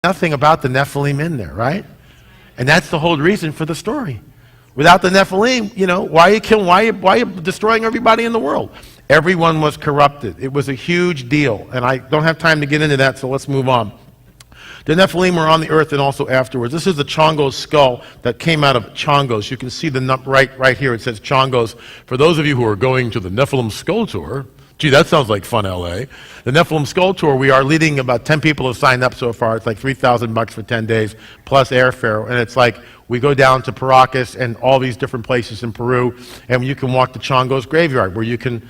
nothing about the Nephilim in there, right? And that's the whole reason for the story. Without the Nephilim, why are you killing, why are you destroying everybody in the world? Everyone was corrupted. It was a huge deal. And I don't have time to get into that, so let's move on. The Nephilim were on the earth and also afterwards. This is the Chongo's skull that came out of Chongos. You can see the right here. It says Chongos. For those of you who are going to the Nephilim Skull Tour, gee, that sounds like fun, LA. The Nephilim Skull Tour, we are leading, about 10 people have signed up so far. It's like $3,000 for 10 days, plus airfare. And it's like, we go down to Paracas and all these different places in Peru, and you can walk to Chongo's graveyard, where you can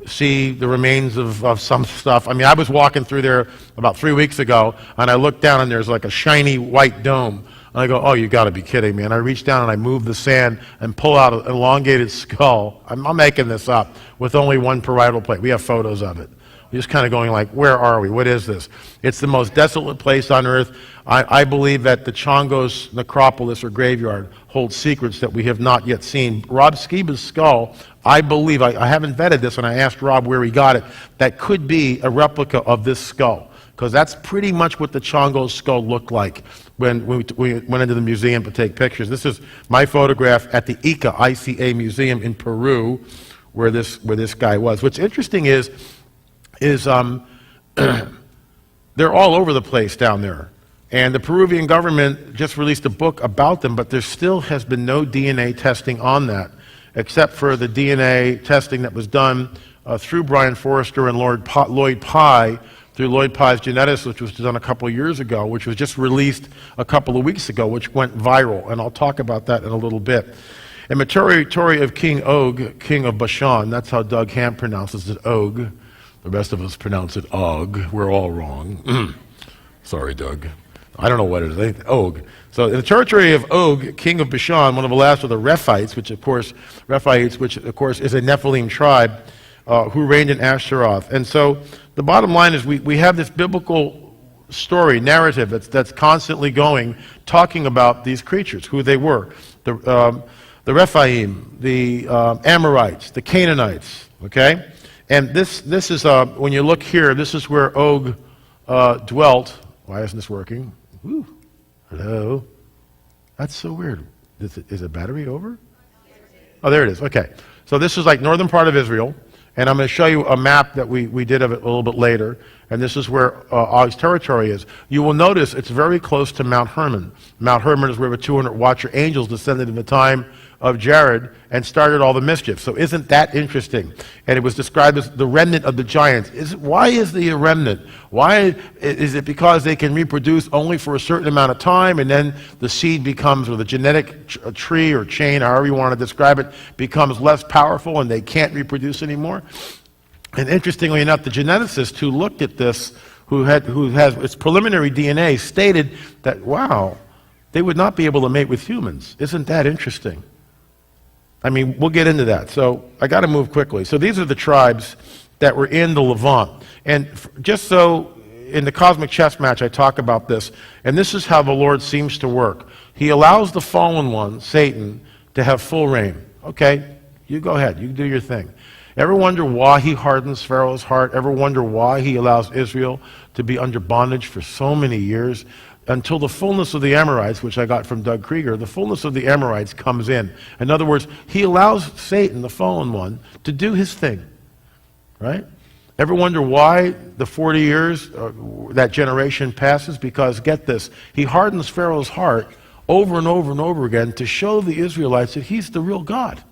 see the remains of some stuff. I mean, I was walking through there about 3 weeks ago, and I looked down, and there's like a shiny white dome. And I go, oh, you got to be kidding me. And I reach down, and I move the sand and pull out an elongated skull. I'm making this up, with only one parietal plate. We have photos of it. We're just kind of going like, where are we? What is this? It's the most desolate place on earth. I believe that the Chongo's necropolis or graveyard holds secrets that we have not yet seen. Rob Skiba's skull, I believe, I haven't vetted this, and I asked Rob where he got it, that could be a replica of this skull, because that's pretty much what the Chongo's skull looked like when we went into the museum to take pictures. This is my photograph at the ICA Museum in Peru, where this guy was. What's interesting is they're all over the place down there. And the Peruvian government just released a book about them, but there still has been no DNA testing on that, except for the DNA testing that was done through Brian Forrester and Lloyd Pye, through Lloyd Pye's Genises, which was done a couple of years ago, which was just released a couple of weeks ago, which went viral. And I'll talk about that in a little bit. In the territory of King Og, king of Bashan, that's how Doug Hamp pronounces it, Og. The rest of us pronounce it Og. We're all wrong. Sorry, Doug. I don't know what it is. Og. So in the territory of Og, king of Bashan, one of the last of the Rephites, which of course is a Nephilim tribe, who reigned in Ashtaroth. And so the bottom line is we have this biblical story, narrative that's constantly going, talking about these creatures, who they were. The Rephaim, the Amorites, the Canaanites, okay? And this is, when you look here, this is where Og dwelt. Why isn't this working? Ooh, hello. That's so weird. Is the battery over? Oh, there it is. Okay. So this is like northern part of Israel. And I'm going to show you a map that we did of it a little bit later. And this is where Og's territory is. You will notice it's very close to Mount Hermon. Mount Hermon is where the 200 watcher angels descended in the time of Jared and started all the mischief. So isn't that interesting? And it was described as the remnant of the giants. Why is the remnant? Why is it? Because they can reproduce only for a certain amount of time, and then the seed becomes, or the genetic tree or chain, however you want to describe it, becomes less powerful and they can't reproduce anymore? And interestingly enough, the geneticist who looked at this, who has its preliminary DNA, stated that, wow, they would not be able to mate with humans. Isn't that interesting? I mean, we'll get into that. So I got to move quickly. So these are the tribes that were in the Levant. And just so in the cosmic chess match, I talk about this. And this is how the Lord seems to work. He allows the fallen one, Satan, to have full reign. Okay, you go ahead. You do your thing. Ever wonder why he hardens Pharaoh's heart? Ever wonder why he allows Israel to be under bondage for so many years? Until the fullness of the Amorites, which I got from Doug Krieger, the fullness of the Amorites comes in. In other words, he allows Satan, the fallen one, to do his thing, right? Ever wonder why the 40 years, that generation passes? Because, get this, he hardens Pharaoh's heart over and over and over again to show the Israelites that he's the real God.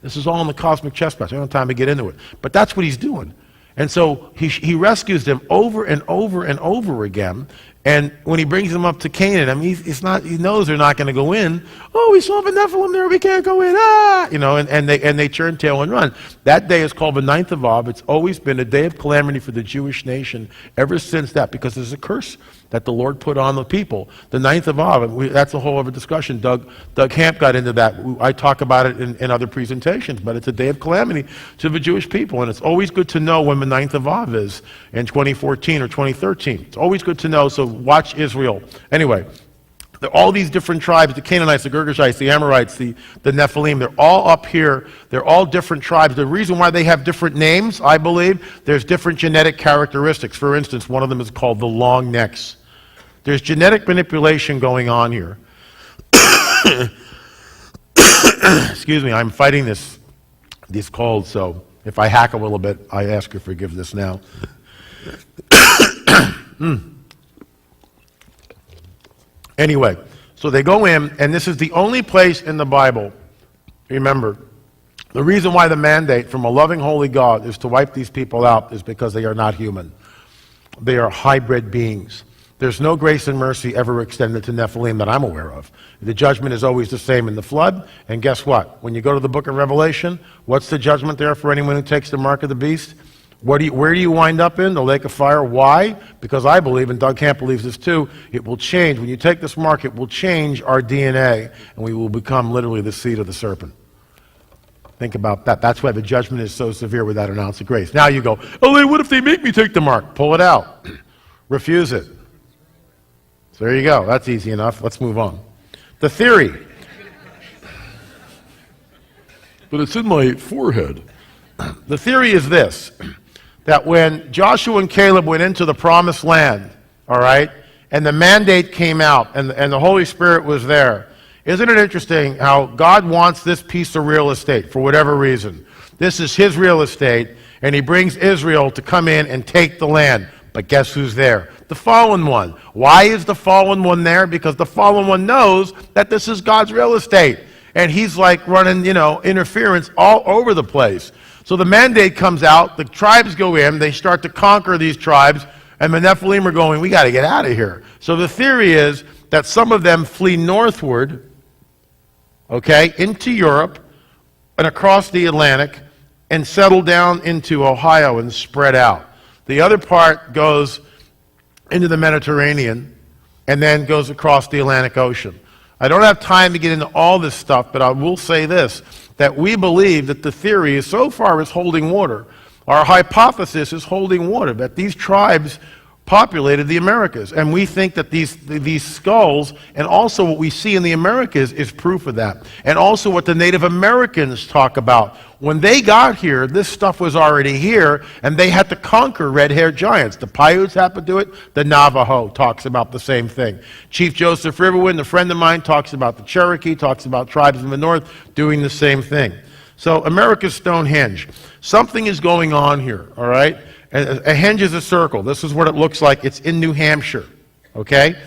This is all in the cosmic chess match. I don't have time to get into it. But that's what he's doing. And so he rescues them over and over and over again. And when he brings them up to Canaan, I mean, he knows they're not going to go in. Oh, we saw the Nephilim there, we can't go in. And they turn tail and run. That day is called the 9th of Av. It's always been a day of calamity for the Jewish nation ever since that, because there's a curse that the Lord put on the people. The 9th of Av, that's a whole other discussion. Doug Hamp got into that. I talk about it in other presentations, but it's a day of calamity to the Jewish people. And it's always good to know when the 9th of Av is in 2014 or 2013. It's always good to know, so watch Israel. Anyway, all these different tribes, the Canaanites, the Girgashites, the Amorites, the Nephilim, they're all up here. They're all different tribes. The reason why they have different names, I believe, there's different genetic characteristics. For instance, one of them is called the long necks. There's genetic manipulation going on here. Excuse me, I'm fighting this cold, so if I hack a little bit, I ask your forgiveness now. Anyway, so they go in, and this is the only place in the Bible, remember, the reason why the mandate from a loving, holy God is to wipe these people out is because they are not human. They are hybrid beings. There's no grace and mercy ever extended to Nephilim that I'm aware of. The judgment is always the same in the flood, and guess what? When you go to the book of Revelation, what's the judgment there for anyone who takes the mark of the beast? Where do you wind up in? The lake of fire. Why? Because I believe, and Doug Camp believes this too, it will change. When you take this mark, it will change our DNA, and we will become literally the seed of the serpent. Think about that. That's why the judgment is so severe with that an ounce of grace. Now you go, oh, what if they make me take the mark? Pull it out. Refuse it. So there you go. That's easy enough. Let's move on. The theory. But it's in my forehead. The theory is this, that when Joshua and Caleb went into the promised land, all right, and the mandate came out and the Holy Spirit was there, isn't it interesting how God wants this piece of real estate for whatever reason? This is his real estate, and he brings Israel to come in and take the land. But guess who's there? The fallen one. Why is the fallen one there? Because the fallen one knows that this is God's real estate. And he's like running, interference all over the place. So the mandate comes out, the tribes go in, they start to conquer these tribes, and the Nephilim are going, we got to get out of here. So the theory is that some of them flee northward, okay, into Europe and across the Atlantic and settle down into Ohio and spread out. The other part goes into the Mediterranean and then goes across the Atlantic Ocean. I don't have time to get into all this stuff, but I will say this, that we believe that the theory is so far is holding water. Our hypothesis is holding water, that these tribes populated the Americas. And we think that these skulls, and also what we see in the Americas, is proof of that. And also what the Native Americans talk about. When they got here, this stuff was already here, and they had to conquer red-haired giants. The Paiutes had to do it. The Navajo talks about the same thing. Chief Joseph Riverwind, a friend of mine, talks about the Cherokee, talks about tribes in the north doing the same thing. So America's Stonehenge. Something is going on here, all right? A henge is a circle. This is what it looks like. It's in New Hampshire, okay?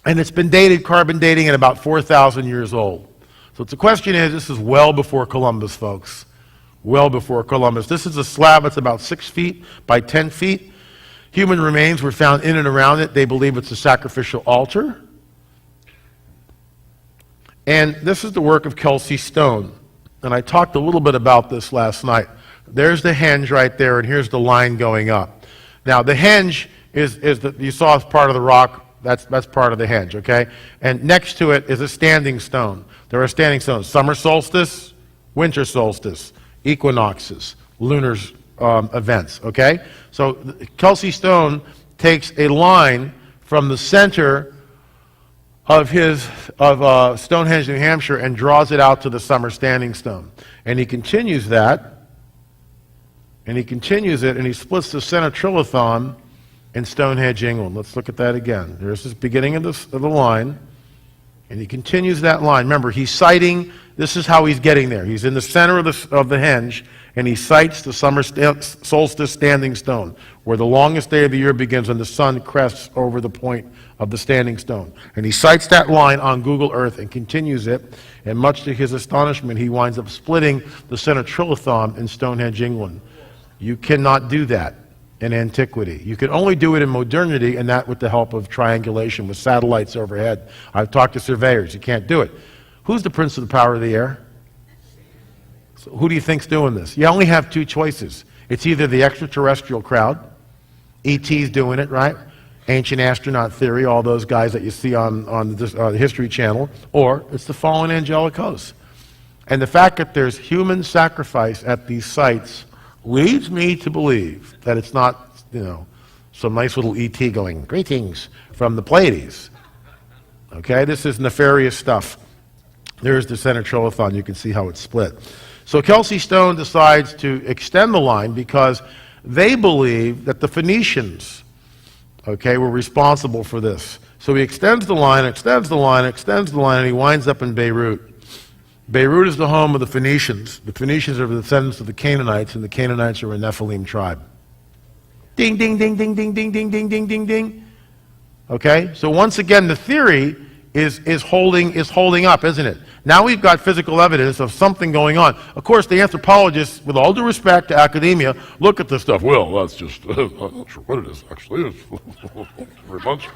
And it's been dated, carbon dating, at about 4,000 years old. So the question is, this is well before Columbus, folks. Well before Columbus. This is a slab that's about 6 feet by 10 feet. Human remains were found in and around it. They believe it's a sacrificial altar. And this is the work of Kelsey Stone. And I talked a little bit about this last night. There's the henge right there, and here's the line going up. Now, the henge is you saw as part of the rock. That's part of the henge, okay? And next to it is a standing stone. There are standing stones. Summer solstice, winter solstice, equinoxes, lunar events, okay? So Kelsey Stone takes a line from the center of Stonehenge, New Hampshire, and draws it out to the summer standing stone. And he continues that. And he continues it, and he splits the center trilithon in Stonehenge, England. Let's look at that again. There's this beginning of the line, and he continues that line. Remember, he's sighting, this is how he's getting there. He's in the center of the henge, and he sights the summer solstice standing stone, where the longest day of the year begins when the sun crests over the point of the standing stone. And he sights that line on Google Earth and continues it, and much to his astonishment, he winds up splitting the center trilithon in Stonehenge, England. You cannot do that in antiquity. You can only do it in modernity, and that with the help of triangulation with satellites overhead. I've talked to surveyors. You can't do it. Who's the prince of the power of the air? So who do you think's doing this? You only have two choices. It's either the extraterrestrial crowd, ET's doing it, right? Ancient astronaut theory, all those guys that you see on the History Channel, or it's the fallen angelic hosts. And the fact that there's human sacrifice at these sites leads me to believe that it's not, some nice little ET going, greetings from the Pleiades. Okay, this is nefarious stuff. There's the center trilithon. You can see how it's split. So Kelsey Stone decides to extend the line because they believe that the Phoenicians okay, were responsible for this. So he extends the line, extends the line, extends the line, and he winds up in Beirut. Beirut is the home of the Phoenicians. The Phoenicians are the descendants of the Canaanites, and the Canaanites are a Nephilim tribe. Ding, ding, ding, ding, ding, ding, ding, ding, ding, ding, ding. Okay, so once again, the theory is holding up, isn't it? Now we've got physical evidence of something going on. Of course, the anthropologists, with all due respect to academia, look at this stuff. Well, that's just, I'm not sure what it is, actually. It's very much.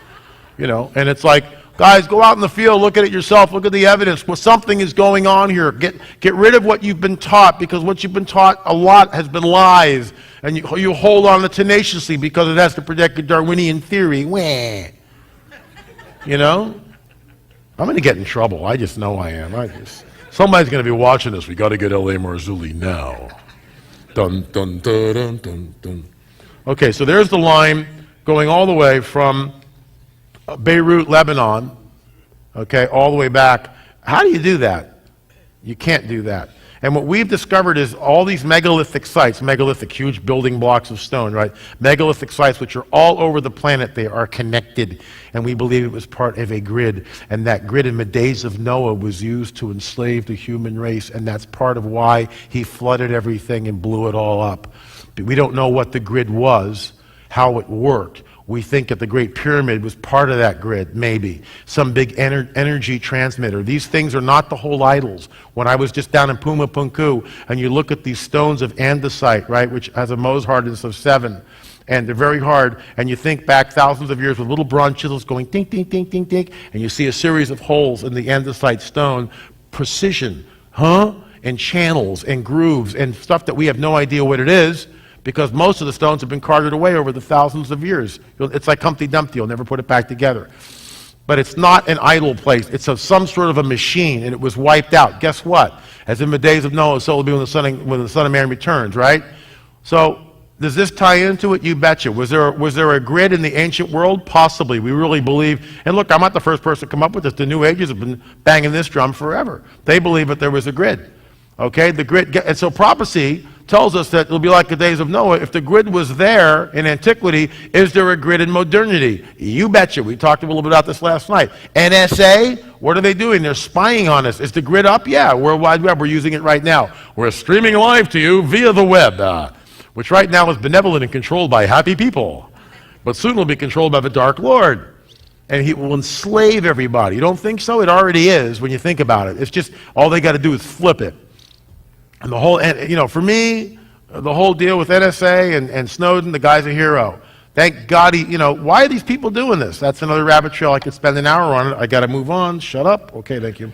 You know, and it's like, guys, go out in the field, look at it yourself, look at the evidence. Well, something is going on here. Get rid of what you've been taught, because what you've been taught a lot has been lies. And you hold on to tenaciously because it has to protect a Darwinian theory. Wah. You know? I'm going to get in trouble. I just know I am. Somebody's going to be watching this. We got to get L.A. Marzulli now. Dun, dun, dun, dun, dun, dun. Okay, so there's the line going all the way from Beirut, Lebanon, okay, all the way back. How do you do that? You can't do that. And what we've discovered is all these megalithic sites, megalithic, huge building blocks of stone, right? Megalithic sites, which are all over the planet, they are connected. And we believe it was part of a grid. And that grid in the days of Noah was used to enslave the human race. And that's part of why he flooded everything and blew it all up. But we don't know what the grid was, how it worked. We think that the Great Pyramid was part of that grid, maybe. Some big energy transmitter. These things are not the whole idols. When I was just down in Puma Punku, and you look at these stones of andesite, right, which has a Mohs hardness of 7, and they're very hard, and you think back thousands of years with little bronze chisels going ding, ding, ding, ding, ding, and you see a series of holes in the andesite stone. Precision, and channels and grooves and stuff that we have no idea what it is, because most of the stones have been carted away over the thousands of years. It's like Humpty Dumpty, you'll never put it back together. But it's not an idol place. It's some sort of a machine, and it was wiped out. Guess what? As in the days of Noah, so will be when the Son of Man returns, right? So does this tie into it? You betcha. Was there a grid in the ancient world? Possibly. We really believe, and look, I'm not the first person to come up with this. The New Ages have been banging this drum forever. They believe that there was a grid. Okay, the grid, and so prophecy tells us that it'll be like the days of Noah. If the grid was there in antiquity, is there a grid in modernity? You betcha. We talked a little bit about this last night. NSA, what are they doing? They're spying on us. Is the grid up? Yeah, World Wide Web. We're using it right now. We're streaming live to you via the web, which right now is benevolent and controlled by happy people, but soon will be controlled by the Dark Lord. And he will enslave everybody. You don't think so? It already is when you think about it. It's just all they got to do is flip it. And the whole, for me, the whole deal with NSA and Snowden, the guy's a hero. Thank God why are these people doing this? That's another rabbit trail. I could spend an hour on it. I got to move on. Shut up. Okay, thank you.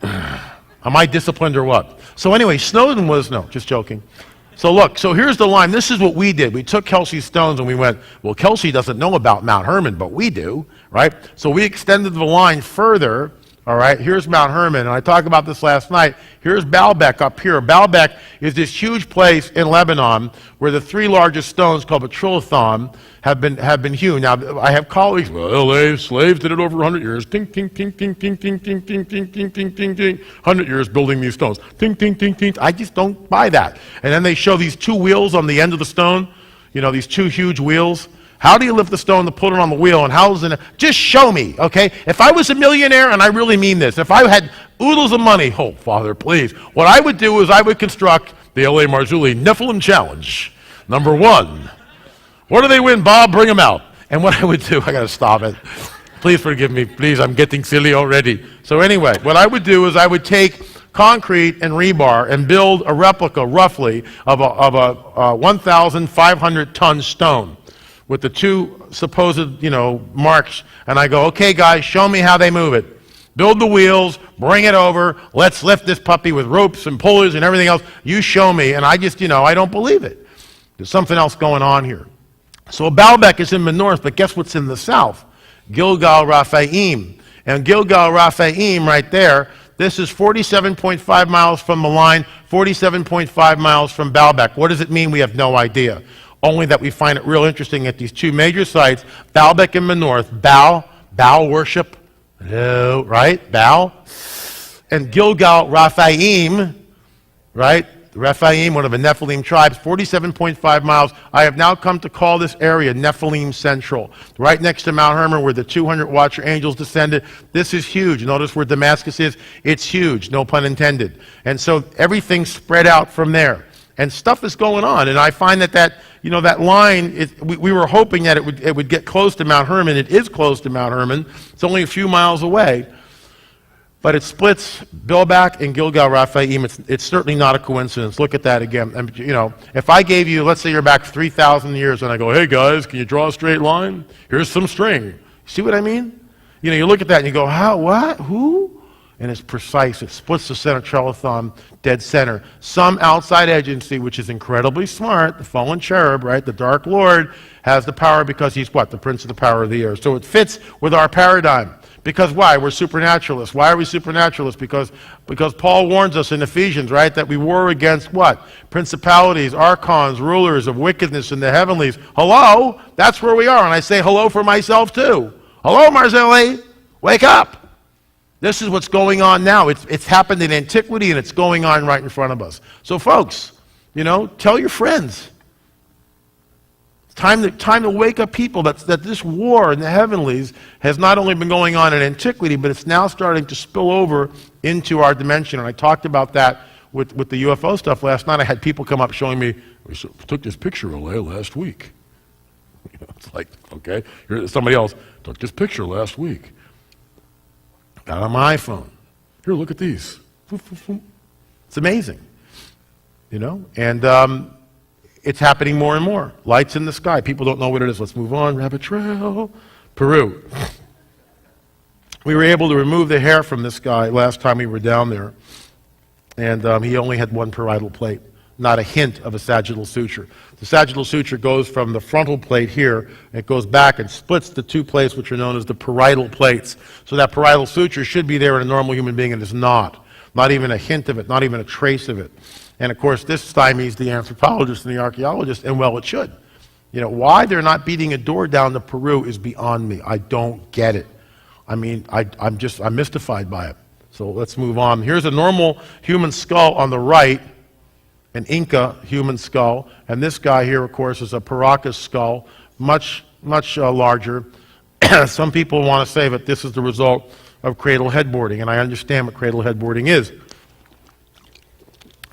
Am I disciplined or what? So anyway, Snowden was, no, just joking. So look, so here's the line. This is what we did. We took Kelsey's stones and we went, well, Kelsey doesn't know about Mount Hermon, but we do, right? So we extended the line further. All right, here's Mount Hermon, and I talked about this last night. Here's Baalbek up here. Baalbek is this huge place in Lebanon where the 3 largest stones called the trilithon have been hewn. Now, I have colleagues, well, LA slaves did it over 100 years. Ting, ting, ting, ting, ting, ting, ting, ting, ting, ting, ting, ting, ting. 100 years building these stones. Ting, ting, ting, ting. I just don't buy that. And then they show these 2 wheels on the end of the stone, these 2 huge wheels. How do you lift the stone to put it on the wheel, and how's it? Just show me, okay? If I was a millionaire, and I really mean this, if I had oodles of money, oh, Father, please, what I would do is I would construct the L.A. Marzulli Nephilim Challenge. Number 1. What do they win, Bob? Bring them out. And what I would do, I got to stop it. Please forgive me. Please, I'm getting silly already. So anyway, what I would do is I would take concrete and rebar and build a replica, roughly, of a 1,500-ton stone with the 2 supposed, marks, and I go, okay, guys, show me how they move it. Build the wheels, bring it over, let's lift this puppy with ropes and pulleys and everything else. You show me, and I just, I don't believe it. There's something else going on here. So Baalbek is in the north, but guess what's in the south? Gilgal Raphaim. And Gilgal Raphaim right there, this is 47.5 miles from the line, 47.5 miles from Baalbek. What does it mean? We have no idea. Only that we find it real interesting at these 2 major sites, Baalbek in the north, Baal worship, right? Baal. And Gilgal Raphaim, right? the Rephaim, one of the Nephilim tribes, 47.5 miles. I have now come to call this area Nephilim Central, right next to Mount Hermon, where the 200 Watcher angels descended. This is huge. Notice where Damascus is. It's huge, no pun intended. And so everything's spread out from there. And stuff is going on. And I find that line, we were hoping that it would get close to Mount Hermon. It is close to Mount Hermon. It's only a few miles away. But it splits Bilbak and Gilgal Raphaim. It's certainly not a coincidence. Look at that again. And, if I gave you, let's say you're back 3,000 years, and I go, hey guys, can you draw a straight line? Here's some string. See what I mean? You look at that and you go, how, what, who? And it's precise. It splits the center trilithon dead center. Some outside agency, which is incredibly smart, the fallen cherub, right? The Dark Lord has the power because he's what? The prince of the power of the air. So it fits with our paradigm. Because why? We're supernaturalists. Why are we supernaturalists? Because Paul warns us in Ephesians, right, that we war against what? Principalities, archons, rulers of wickedness in the heavenlies. Hello? That's where we are. And I say hello for myself too. Hello, Marzilli. Wake up. This is what's going on now. It's happened in antiquity and it's going on right in front of us. So folks, tell your friends. It's time to wake up people that this war in the heavenlies has not only been going on in antiquity, but it's now starting to spill over into our dimension. And I talked about that with the UFO stuff last night. I had people come up showing me, we took this picture last week. It's like, okay, here's somebody else, took this picture last week. Got on my iPhone. Here, look at these. It's amazing, and it's happening more and more. Lights in the sky. People don't know what it is. Let's move on. Rabbit trail. Peru. We were able to remove the hair from this guy last time we were down there, and he only had one parietal plate, not a hint of a sagittal suture. The sagittal suture goes from the frontal plate here, and it goes back and splits the two plates which are known as the parietal plates. So that parietal suture should be there in a normal human being, and it's not. Not even a hint of it, not even a trace of it. And of course, this stymies the anthropologist and the archaeologist, and well, it should. Why they're not beating a door down to Peru is beyond me. I don't get it. I mean, I'm mystified by it. So let's move on. Here's a normal human skull on the right, an Inca human skull, and this guy here, of course, is a Paracas skull, much larger. Some people want to say that this is the result of cradle headboarding, and I understand what cradle headboarding is.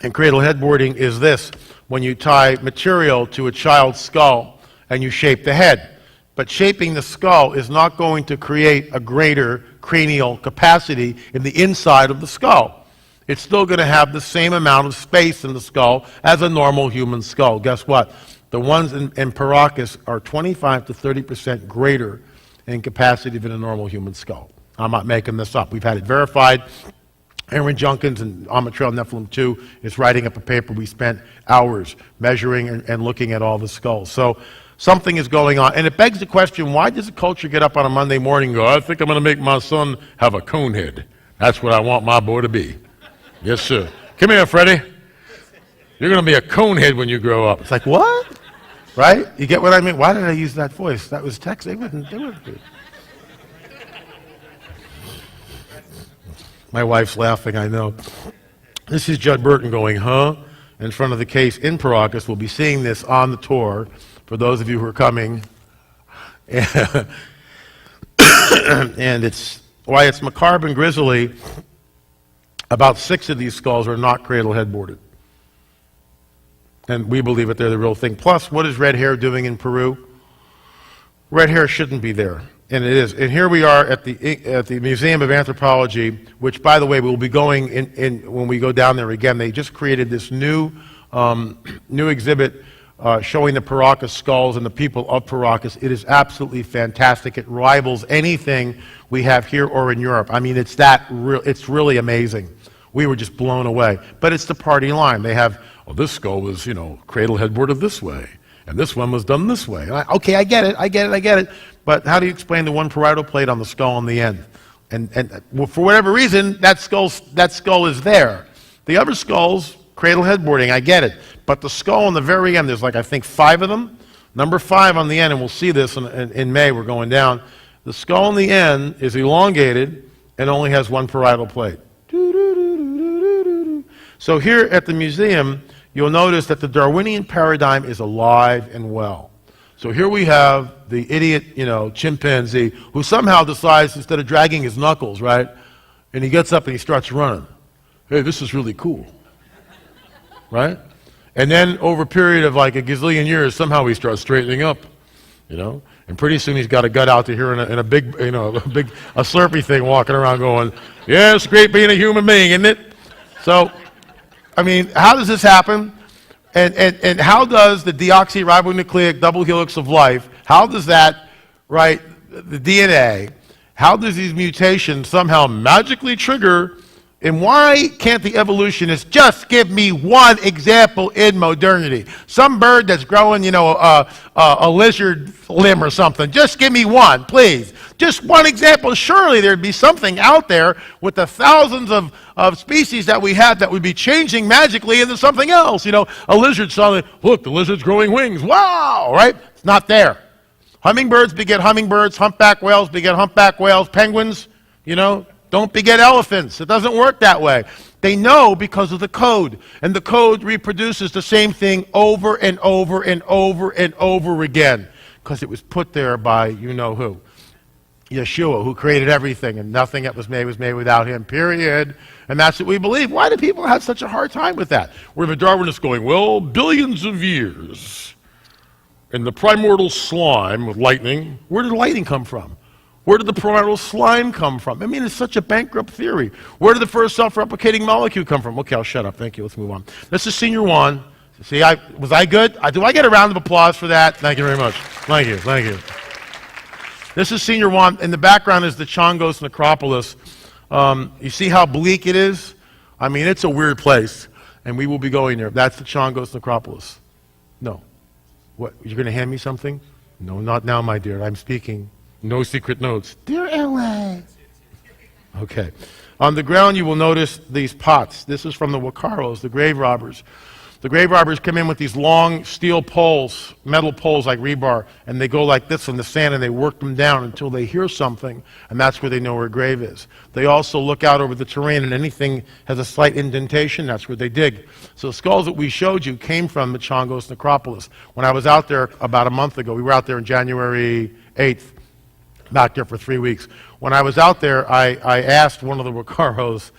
And cradle headboarding is this: when you tie material to a child's skull and you shape the head. But shaping the skull is not going to create a greater cranial capacity in the inside of the skull. It's still going to have the same amount of space in the skull as a normal human skull. Guess what? The ones in Paracas are 25 to 30% greater in capacity than a normal human skull. I'm not making this up. We've had it verified. Aaron Junkins and Amatrell Nephilim 2 is writing up a paper. We spent hours measuring and looking at all the skulls. So something is going on. And it begs the question, why does a culture get up on a Monday morning and go, I think I'm going to make my son have a cone head. That's what I want my boy to be. Yes, sir. Come here, Freddie. You're going to be a cone head when you grow up. It's like, what? Right? You get what I mean? Why did I use that voice? That was text. They wouldn't. My wife's laughing, I know. This is Judd Burton going, huh? In front of the case in Paracas. We'll be seeing this on the tour for those of you who are coming. And it's why it's macabre and grisly. About 6 of these skulls are not cradle headboarded. And we believe that they're the real thing. Plus, what is red hair doing in Peru? Red hair shouldn't be there. And it is. And here we are at the Museum of Anthropology, which, by the way, we'll be going in when we go down there again. They just created this new exhibit showing the Paracas skulls and the people of Paracas. It is absolutely fantastic. It rivals anything we have here or in Europe. I mean, it's really amazing. We were just blown away. But it's the party line. They have, this skull was, cradle headboarded this way, and this one was done this way. And okay, I get it. But how do you explain the one parietal plate on the skull on the end? And for whatever reason, that skull is there. The other skulls, cradle headboarding, I get it. But the skull on the very end, there's I think 5 of them. Number 5 on the end, and we'll see this in May, we're going down. The skull on the end is elongated and only has one parietal plate. So here at the museum, you'll notice that the Darwinian paradigm is alive and well. So here we have the idiot, chimpanzee who somehow decides, instead of dragging his knuckles, right, and he gets up and he starts running. Hey, this is really cool, right? And then over a period of like a gazillion years, somehow he starts straightening up, and pretty soon he's got a gut out to here in a big, a slurpy thing walking around going, yeah, it's great being a human being, isn't it? So, I mean, how does this happen? And how does the deoxyribonucleic double helix of life, how does that, right, the DNA, how does these mutations somehow magically trigger, and why can't the evolutionists just give me one example in modernity? Some bird that's growing, a lizard limb or something. Just give me one, please. Just one example. Surely there'd be something out there with the thousands of species that we have that would be changing magically into something else. A lizard suddenly, look, the lizard's growing wings. Wow, right? It's not there. Hummingbirds beget hummingbirds. Humpback whales beget humpback whales. Penguins, don't beget elephants. It doesn't work that way. They know because of the code. And the code reproduces the same thing over and over and over and over again. Because it was put there by you-know-who. Yeshua, who created everything, and nothing that was made without him, period. And that's what we believe. Why do people have such a hard time with that? Where the Darwinists going, well, billions of years. And the primordial slime with lightning, where did lightning come from? Where did the primordial slime come from? I mean, it's such a bankrupt theory. Where did the first self-replicating molecule come from? Okay, I'll shut up. Thank you. Let's move on. This is Senior Juan. See, was I good? Do I get a round of applause for that? Thank you very much. Thank you. Thank you. This is Senior Juan. In the background is the Chongos necropolis. You see how bleak it is? I mean, it's a weird place, and we will be going there. That's the Chongos necropolis. No. What? You're going to hand me something? No, not now, my dear. I'm speaking. No secret notes. Dear L.A. Okay. On the ground, you will notice these pots. This is from the Wakaros, the grave robbers. The grave robbers come in with these long steel poles, metal poles like rebar, and they go like this in the sand, and they work them down until they hear something, and that's where they know where a grave is. They also look out over the terrain, and anything has a slight indentation, that's where they dig. So the skulls that we showed you came from the Chongos necropolis. When I was out there about a month ago, we were out there on January 8th, back there for 3 weeks. When I was out there, I asked one of the Wakaros,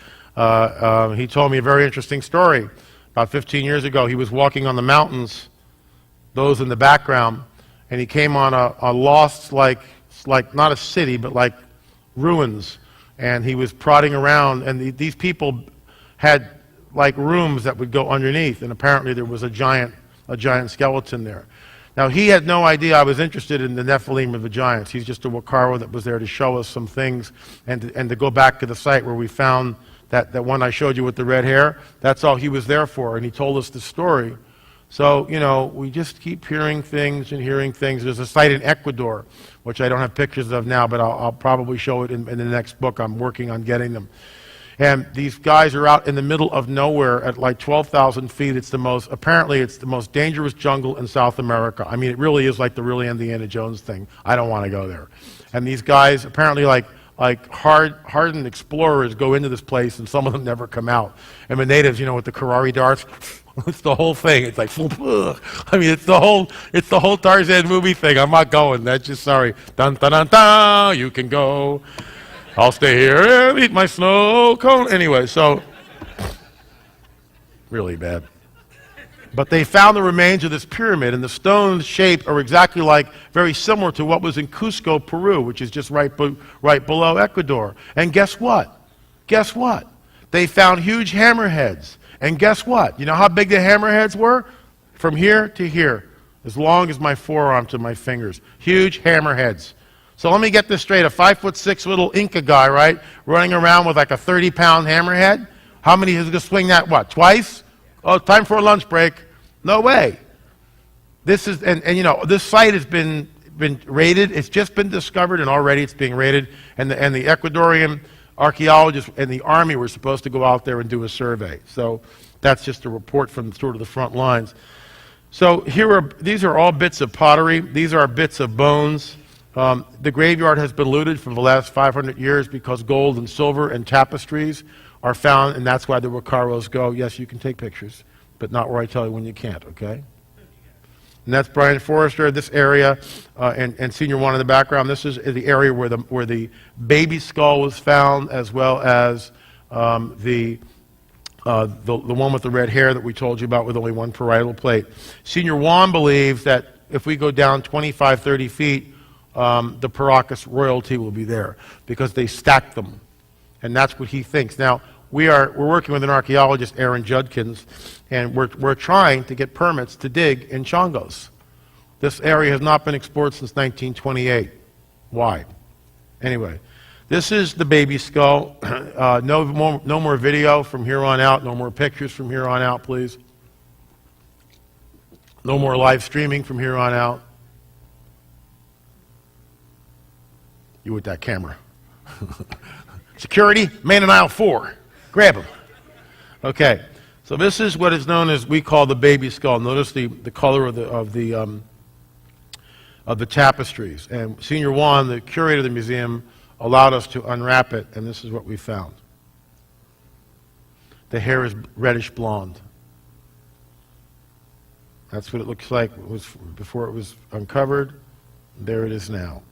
he told me a very interesting story. About 15 years ago, he was walking on the mountains, those in the background, and he came on a lost, like not a city, but like ruins. And he was prodding around, and these people had like rooms that would go underneath, and apparently there was a giant skeleton there. Now, he had no idea I was interested in the Nephilim of the giants. He's just a Wakaro that was there to show us some things and to go back to the site where we found that one I showed you with the red hair. That's all he was there for, and he told us the story. So, we just keep hearing things and hearing things. There's a site in Ecuador, which I don't have pictures of now, but I'll probably show it in the next book. I'm working on getting them. And these guys are out in the middle of nowhere at like 12,000 feet. Apparently it's the most dangerous jungle in South America. I mean, it really is like the really Indiana Jones thing. I don't want to go there. And these guys, apparently like hardened explorers, go into this place, and some of them never come out. And the natives, with the Karari darts, it's the whole thing. It's like, I mean, it's the whole Tarzan movie thing. I'm not going. That's just, sorry. Dun, dun, dun, dun, you can go. I'll stay here and eat my snow cone. Anyway, so, really bad. But they found the remains of this pyramid, and the stones shape are exactly very similar to what was in Cusco, Peru, which is just right below Ecuador. And guess what? Guess what? They found huge hammerheads. And guess what? You know how big the hammerheads were? From here to here, as long as my forearm to my fingers. Huge hammerheads. So let me get this straight. A 5'6" little Inca guy, right, running around with like a 30-pound hammerhead. How many is going to swing that, what, twice? Oh, time for a lunch break. No way. This is, and this site has been raided. It's just been discovered, and already it's being raided. And the Ecuadorian archaeologists and the army were supposed to go out there and do a survey. So that's just a report from sort of the front lines. So these are all bits of pottery. These are bits of bones. The graveyard has been looted for the last 500 years because gold and silver and tapestries are found, and that's why the Wakaros go. Yes, you can take pictures, but not where I tell you when you can't, okay? And that's Brian Forrester. This area, and Senior One in the background, this is the area where the baby skull was found, as well as the one with the red hair that we told you about with only one parietal plate. Senior Juan believes that if we go down 25, 30 feet, the Paracas royalty will be there because they stacked them. And that's what he thinks. Now, we're working with an archaeologist, Aaron Judkins, and we're trying to get permits to dig in Chongos. This area has not been explored since 1928. Why? Anyway, this is the baby skull. No more video from here on out. No more pictures from here on out, please. No more live streaming from here on out. You with that camera. Security, man in aisle 4. Grab him. Okay, so this is what is known as, we call the baby skull. Notice the color of the tapestries. And Senior Juan, the curator of the museum, allowed us to unwrap it, and this is what we found. The hair is reddish blonde. That's what it looks like before it was uncovered. There it is now.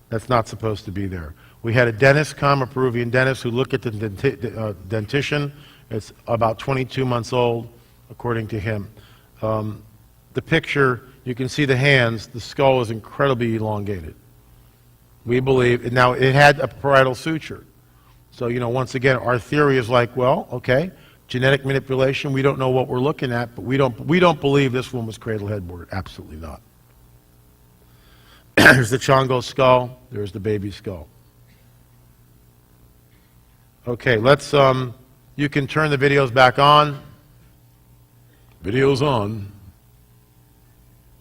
That's not supposed to be there. We had a dentist come, a Peruvian dentist, who looked at the dentition. It's about 22 months old, according to him. The picture, you can see the hands. The skull is incredibly elongated. We believe, now it had a parietal suture. So, once again, our theory is like, well, okay, genetic manipulation, we don't know what we're looking at, but we don't believe this one was cradle headboard. Absolutely not. There's the Chongo skull. There's the baby skull. Okay, let's, you can turn the videos back on. Video's on.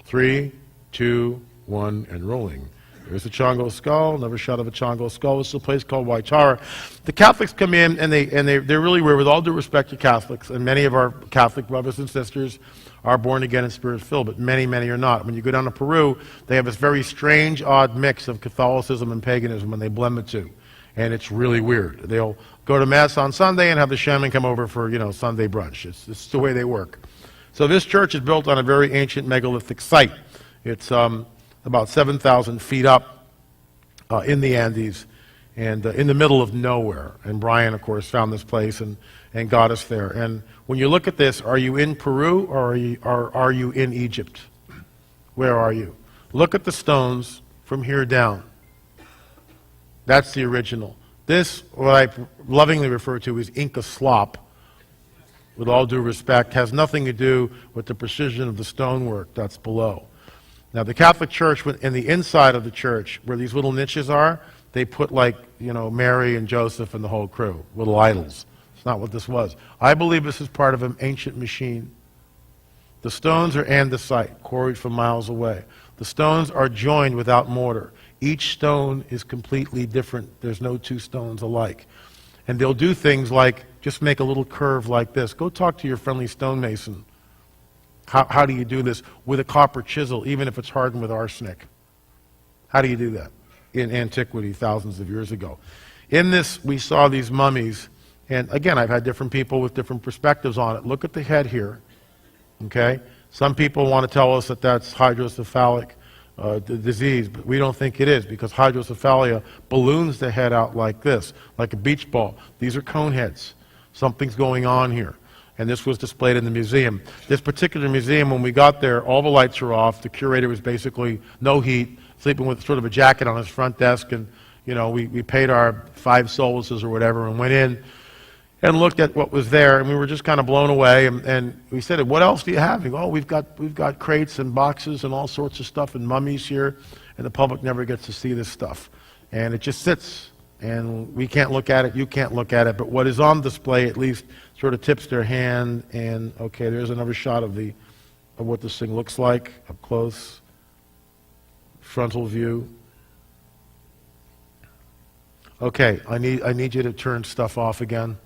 3, 2, 1, and rolling. There's the Chongo skull, another shot of a Chongo skull. This is a place called Waitara. The Catholics come in, and they're really weird, with all due respect to Catholics, and many of our Catholic brothers and sisters are born again and spirit-filled, but many, many are not. When you go down to Peru, they have this very strange, odd mix of Catholicism and paganism, and they blend the two. And it's really weird. They'll go to Mass on Sunday and have the shaman come over for, Sunday brunch. It's the way they work. So this church is built on a very ancient megalithic site. It's about 7,000 feet up in the Andes and in the middle of nowhere. And Brian, of course, found this place and got us there. And when you look at this, are you in Peru or are you in Egypt? Where are you? Look at the stones from here down. That's the original. This, what I lovingly refer to as Inca slop, with all due respect, has nothing to do with the precision of the stonework that's below. Now, the Catholic Church, in the inside of the church, where these little niches are, they put Mary and Joseph and the whole crew, little idols. It's not what this was. I believe this is part of an ancient machine. The stones are andesite, quarried from miles away. The stones are joined without mortar. Each stone is completely different. There's no two stones alike. And they'll do things like just make a little curve like this. Go talk to your friendly stonemason. How do you do this with a copper chisel, even if it's hardened with arsenic? How do you do that? In antiquity, thousands of years ago. In this, we saw these mummies. And again, I've had different people with different perspectives on it. Look at the head here. Okay? Some people want to tell us that that's hydrocephalic disease, but we don't think it is, because hydrocephalia balloons the head out like this, like a beach ball. These are cone heads. Something's going on here. And this was displayed in the museum. This particular museum, when we got there, all the lights were off. The curator was basically no heat, sleeping with sort of a jacket on his front desk. And, we paid our 5 solaces or whatever and went in and looked at what was there, and we were just kind of blown away. And we said, "What else do you have?" He goes, "Oh, we've got crates and boxes and all sorts of stuff and mummies here, and the public never gets to see this stuff, and it just sits, and we can't look at it, you can't look at it, but what is on display at least sort of tips their hand." And okay, there's another shot of what this thing looks like up close, frontal view. Okay, I need you to turn stuff off again.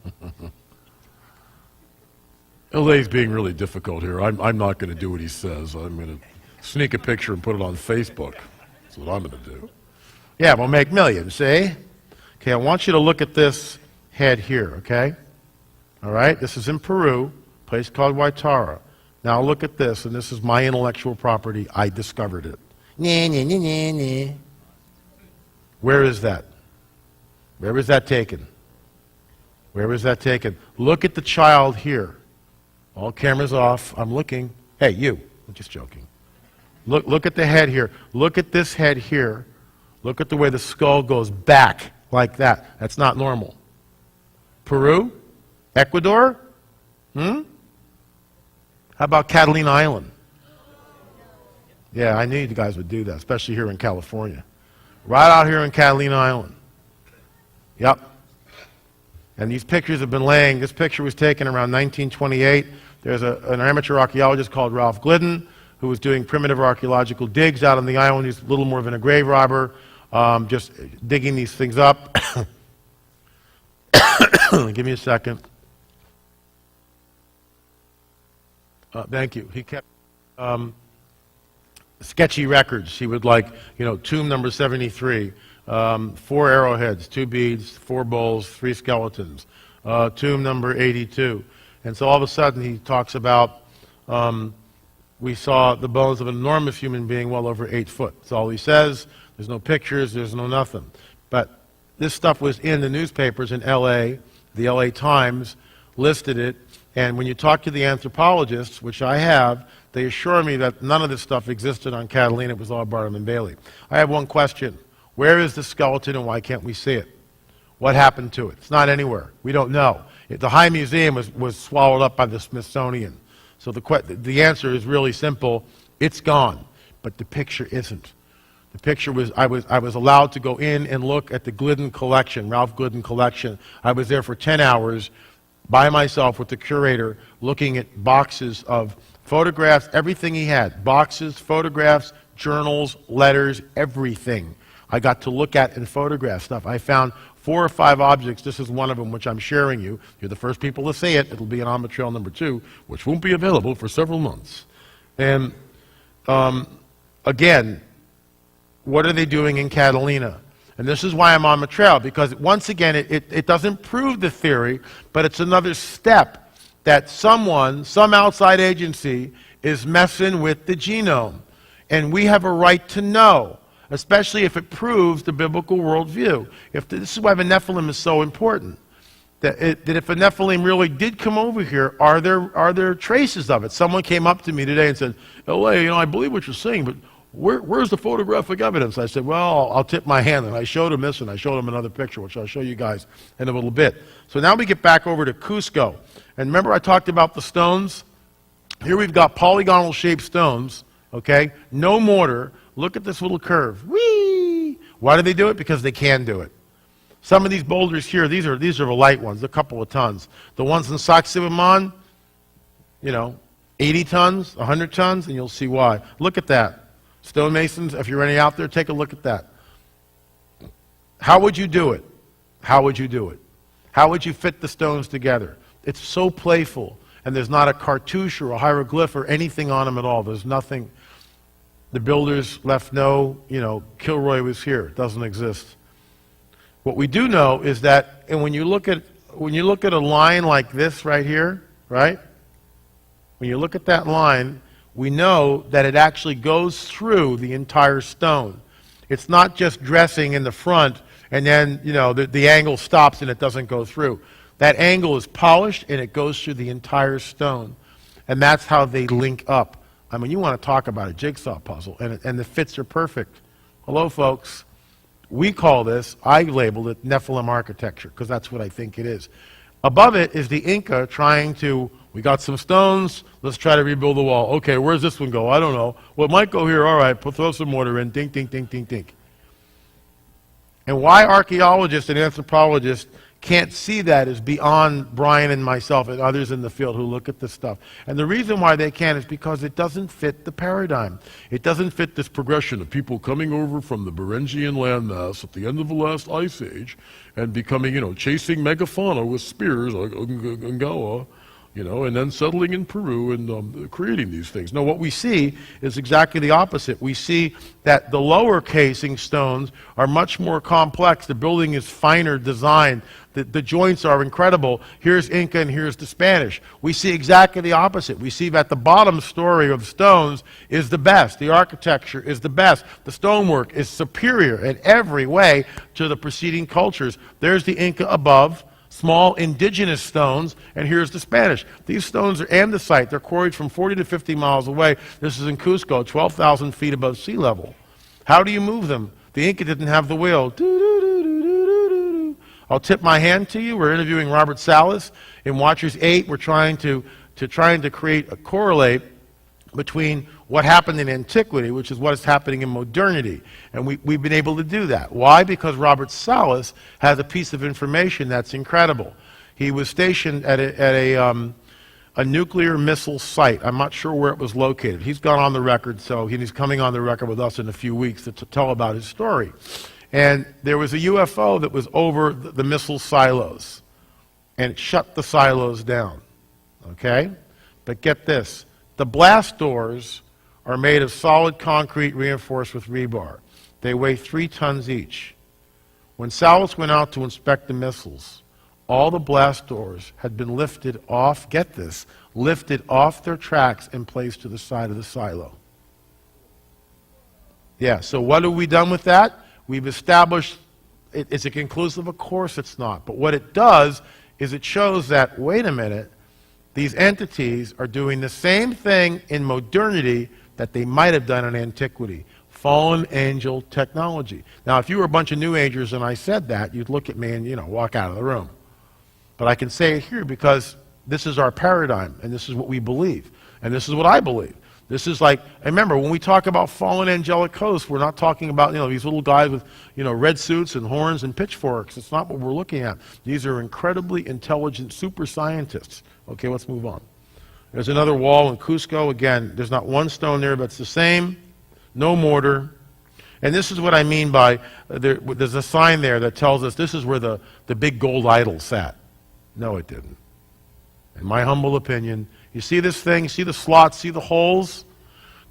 LA's being really difficult here. I'm not going to do what he says. I'm going to sneak a picture and put it on Facebook. That's what I'm going to do. Yeah, we'll make millions, see? Okay, I want you to look at this head here, okay? All right, this is in Peru, a place called Waitara. Now look at this, and this is my intellectual property. I discovered it. Where is that? Where was that taken? Where was that taken? Look at the child here. All cameras off. I'm looking. Hey, you. I'm just joking. Look at the head here. Look at this head here. Look at the way the skull goes back like that. That's not normal. Peru? Ecuador? How about Catalina Island? Yeah, I knew you guys would do that, especially here in California. Right out here in Catalina Island. Yep. And these pictures have been laying. This picture was taken around 1928. There's an amateur archaeologist called Ralph Glidden who was doing primitive archaeological digs out on the island. He's a little more than a grave robber, just digging these things up. Give me a second. Thank you. He kept sketchy records. He would tomb number 73, 4 arrowheads, 2 beads, 4 bowls, 3 skeletons. Tomb number 82. And so all of a sudden he talks about, we saw the bones of an enormous human being well over 8 foot. That's all he says. There's no pictures, there's no nothing. But this stuff was in the newspapers in LA. The LA Times listed it. And when you talk to the anthropologists, which I have, they assure me that none of this stuff existed on Catalina. It was all Barnum and Bailey. I have one question. Where is the skeleton and why can't we see it? What happened to it? It's not anywhere. We don't know. The High Museum was swallowed up by the Smithsonian. So the answer is really simple. It's gone. But the picture isn't. The picture was, I was allowed to go in and look at the Glidden collection, Ralph Glidden collection. I was there for 10 hours by myself with the curator looking at boxes of photographs, everything he had. Boxes, photographs, journals, letters, everything. I got to look at and photograph stuff. I found 4 or 5 objects. This is one of them, which I'm sharing you. You're the first people to see it. It'll be on Trail number 2, which won't be available for several months. And again, what are they doing in Catalina? And this is why I'm on the trail, because once again, it doesn't prove the theory, but it's another step that some outside agency is messing with the genome. And we have a right to know, especially if it proves the biblical worldview. This is why the Nephilim is so important. That if a Nephilim really did come over here, are there traces of it? Someone came up to me today and said, "L.A., I believe what you're saying, but where's the photographic evidence?" I said, "Well, I'll tip my hand." And I showed him this, and I showed him another picture, which I'll show you guys in a little bit. So now we get back over to Cusco. And remember I talked about the stones? Here we've got polygonal shaped stones, okay? No mortar. Look at this little curve. Whee! Why do they do it? Because they can do it. Some of these boulders here, these are the light ones, a couple of tons. The ones in Sacsayhuaman, 80 tons, 100 tons, and you'll see why. Look at that. Stonemasons, if you're any out there, take a look at that. How would you do it? How would you do it? How would you fit the stones together? It's so playful, and there's not a cartouche or a hieroglyph or anything on them at all. There's nothing. The builders left no, Kilroy was here. It doesn't exist. What we do know is that, and when you look at a line like this right here, right? When you look at that line, we know that it actually goes through the entire stone. It's not just dressing in the front and then, the angle stops and it doesn't go through. That angle is polished and it goes through the entire stone. And that's how they link up. I mean, you want to talk about a jigsaw puzzle, and the fits are perfect. Hello, folks. We call this, I labeled it Nephilim architecture, because that's what I think it is. Above it is the Inca trying to, we got some stones, let's try to rebuild the wall. Okay, where's this one go? I don't know. Well, it might go here. All right, throw some mortar in. Dink, dink, dink, dink, dink. And why archaeologists and anthropologists can't see that is beyond Brian and myself and others in the field who look at this stuff. And the reason why they can't is because it doesn't fit the paradigm. It doesn't fit this progression of people coming over from the Berengian landmass at the end of the last ice age and becoming, chasing megafauna with spears like Ungawa, and then settling in Peru and creating these things. No, what we see is exactly the opposite. We see that the lower casing stones are much more complex. The building is finer designed. The joints are incredible. Here's Inca and here's the Spanish. We see exactly the opposite. We see that the bottom story of stones is the best. The architecture is the best. The stonework is superior in every way to the preceding cultures. There's the Inca above, small indigenous stones, and here's the Spanish. These stones are andesite. They're quarried from 40 to 50 miles away. This is in Cusco, 12,000 feet above sea level. How do you move them? The Inca didn't have the wheel. I'll tip my hand to you. We're interviewing Robert Salas. In Watchers 8, we're trying to create a correlate between what happened in antiquity, which is what is happening in modernity. And we've been able to do that. Why? Because Robert Salas has a piece of information that's incredible. He was stationed at a nuclear missile site. I'm not sure where it was located. He's gone on the record, so he's coming on the record with us in a few weeks to tell about his story. And there was a UFO that was over the missile silos, and it shut the silos down, okay? But get this, the blast doors are made of solid concrete reinforced with rebar. They weigh 3 tons each. When Salas went out to inspect the missiles, all the blast doors had been lifted off, get this, lifted off their tracks and placed to the side of the silo. Yeah, so what have we done with that? We've established, is it conclusive? Of course it's not. But what it does is it shows that, wait a minute, these entities are doing the same thing in modernity that they might have done in antiquity. Fallen angel technology. Now, if you were a bunch of New Agers and I said that, you'd look at me and, walk out of the room. But I can say it here because this is our paradigm, and this is what we believe. And this is what I believe. This is like, and remember, when we talk about fallen angelic hosts, we're not talking about, these little guys with, red suits and horns and pitchforks. It's not what we're looking at. These are incredibly intelligent super scientists. Okay, let's move on. There's another wall in Cusco. Again, there's not one stone there, but it's the same. No mortar. And this is what I mean by, there's a sign there that tells us this is where the big gold idol sat. No, it didn't. In my humble opinion, you see this thing, you see the slots, see the holes?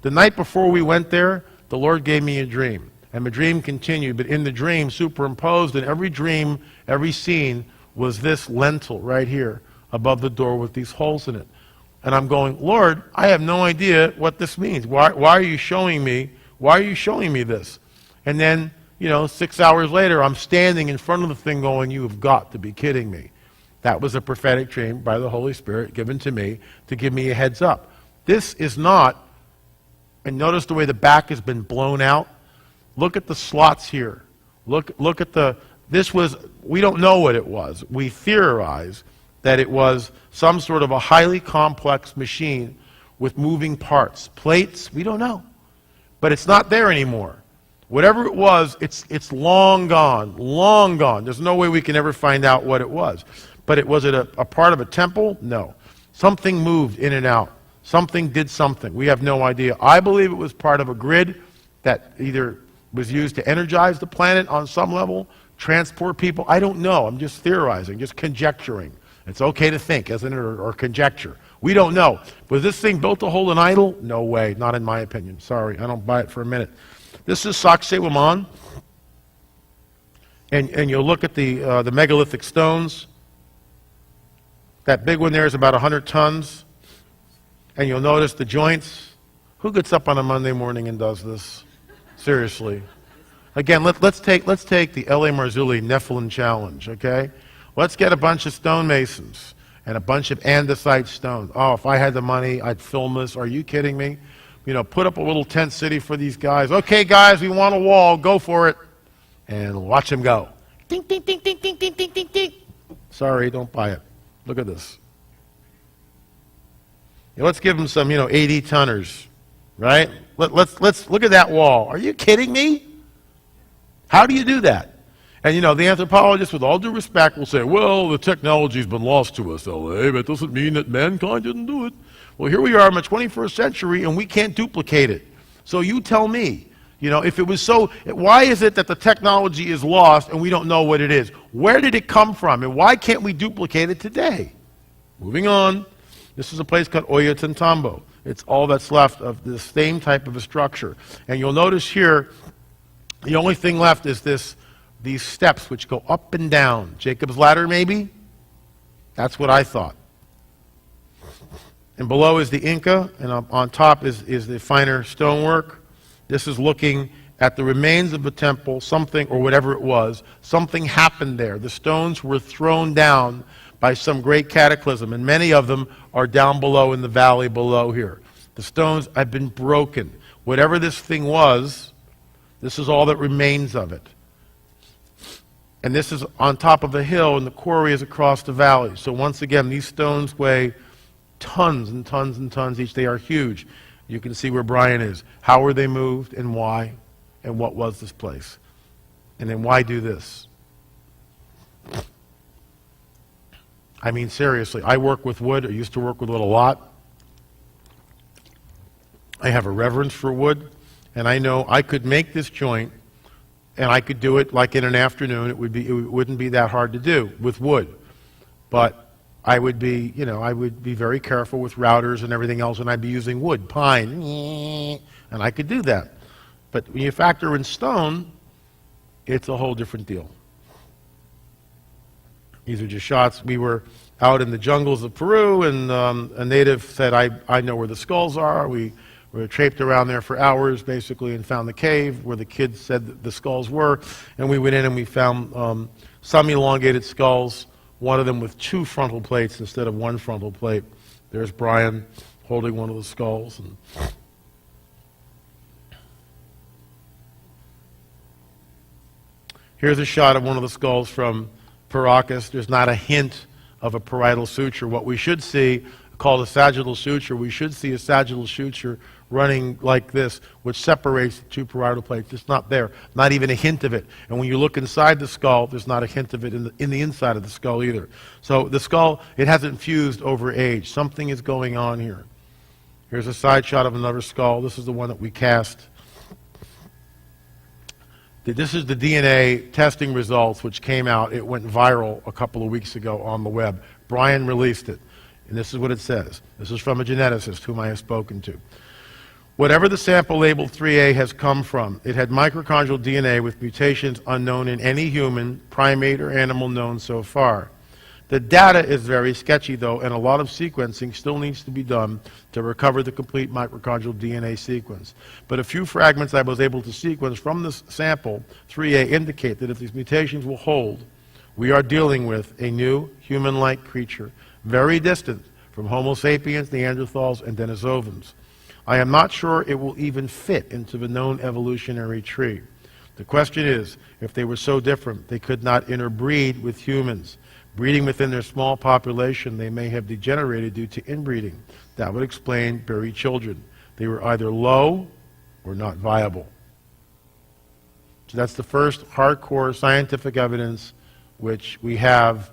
The night before we went there, the Lord gave me a dream. And the dream continued, but in the dream, superimposed in every dream, every scene, was this lentil right here above the door with these holes in it. And I'm going, Lord, I have no idea what this means. Why are you showing me? Why are you showing me this? And then, 6 hours later, I'm standing in front of the thing going, you have got to be kidding me. That was a prophetic dream by the Holy Spirit given to me to give me a heads up. This is not, and notice the way the back has been blown out. Look at the slots here. Look at we don't know what it was. We theorize that it was some sort of a highly complex machine with moving parts. Plates, we don't know. But it's not there anymore. Whatever it was, it's long gone, long gone. There's no way we can ever find out what it was. But was it a part of a temple? No. Something moved in and out. Something did something. We have no idea. I believe it was part of a grid that either was used to energize the planet on some level, transport people. I don't know. I'm just theorizing, just conjecturing. It's okay to think, isn't it, or conjecture. We don't know. Was this thing built to hold an idol? No way. Not in my opinion. Sorry, I don't buy it for a minute. This is Sacsayhuaman. And you'll look at the megalithic stones. That big one there is about 100 tons. And you'll notice the joints. Who gets up on a Monday morning and does this? Seriously. Again, let's take the L.A. Marzulli Nephilim challenge, okay? Let's get a bunch of stonemasons and a bunch of andesite stones. Oh, if I had the money, I'd film this. Are you kidding me? Put up a little tent city for these guys. Okay, guys, we want a wall. Go for it. And watch them go. Ding, ding, ding, ding, ding, ding, ding, ding, ding. Sorry, don't buy it. Look at this. Let's give them some, 80 tonners, right? Let's look at that wall. Are you kidding me? How do you do that? And the anthropologist, with all due respect, will say, well, the technology's been lost to us, LA, but it doesn't mean that mankind didn't do it. Well, here we are in the 21st century, and we can't duplicate it. So you tell me, if it was so, why is it that the technology is lost and we don't know what it is? Where did it come from, and why can't we duplicate it today? Moving on. This is a place called Ollantaytambo. It's all that's left of the same type of a structure. And you'll notice here, the only thing left is these steps which go up and down. Jacob's ladder, maybe? That's what I thought. And below is the Inca, and on top is the finer stonework. This is looking at the remains of the temple, something, or whatever it was, something happened there. The stones were thrown down by some great cataclysm, and many of them are down below in the valley below here. The stones have been broken. Whatever this thing was, this is all that remains of it. And this is on top of a hill, and the quarry is across the valley. So once again, these stones weigh tons and tons and tons each. They are huge. You can see where Brian is. How were they moved, and why? And what was this place? And then why do this? I mean, seriously, I work with wood. I used to work with wood a lot. I have a reverence for wood, and I know I could make this joint, and I could do it like in an afternoon. It wouldn't be that hard to do with wood. But I would be, I would be very careful with routers and everything else, and I'd be using wood, pine, and I could do that. But when you factor in stone, it's a whole different deal. These are just shots. We were out in the jungles of Peru, and a native said, I know where the skulls are. We were traipsed around there for hours, basically, and found the cave where the kids said that the skulls were. And we went in and we found some elongated skulls, one of them with 2 frontal plates instead of 1 frontal plate. There's Brian holding one of the skulls. And here's a shot of one of the skulls from Paracas. There's not a hint of a parietal suture. What we should see, called a sagittal suture, we should see a sagittal suture running like this, which separates the 2 parietal plates. It's not there, not even a hint of it. And when you look inside the skull, there's not a hint of it in the inside of the skull either. So the skull, it hasn't fused over age. Something is going on here. Here's a side shot of another skull. This is the one that we cast. This is the DNA testing results which came out. It went viral a couple of weeks ago on the web. Brian released it, and this is what it says. This is from a geneticist whom I have spoken to. Whatever the sample labeled 3A has come from, it had mitochondrial DNA with mutations unknown in any human, primate, or animal known so far. The data is very sketchy, though, and a lot of sequencing still needs to be done to recover the complete mitochondrial DNA sequence. But a few fragments I was able to sequence from this sample, 3A, indicate that if these mutations will hold, we are dealing with a new human-like creature, very distant from Homo sapiens, Neanderthals, and Denisovans. I am not sure it will even fit into the known evolutionary tree. The question is, if they were so different, they could not interbreed with humans. Breeding within their small population, they may have degenerated due to inbreeding. That would explain buried children. They were either low or not viable. So that's the first hardcore scientific evidence which we have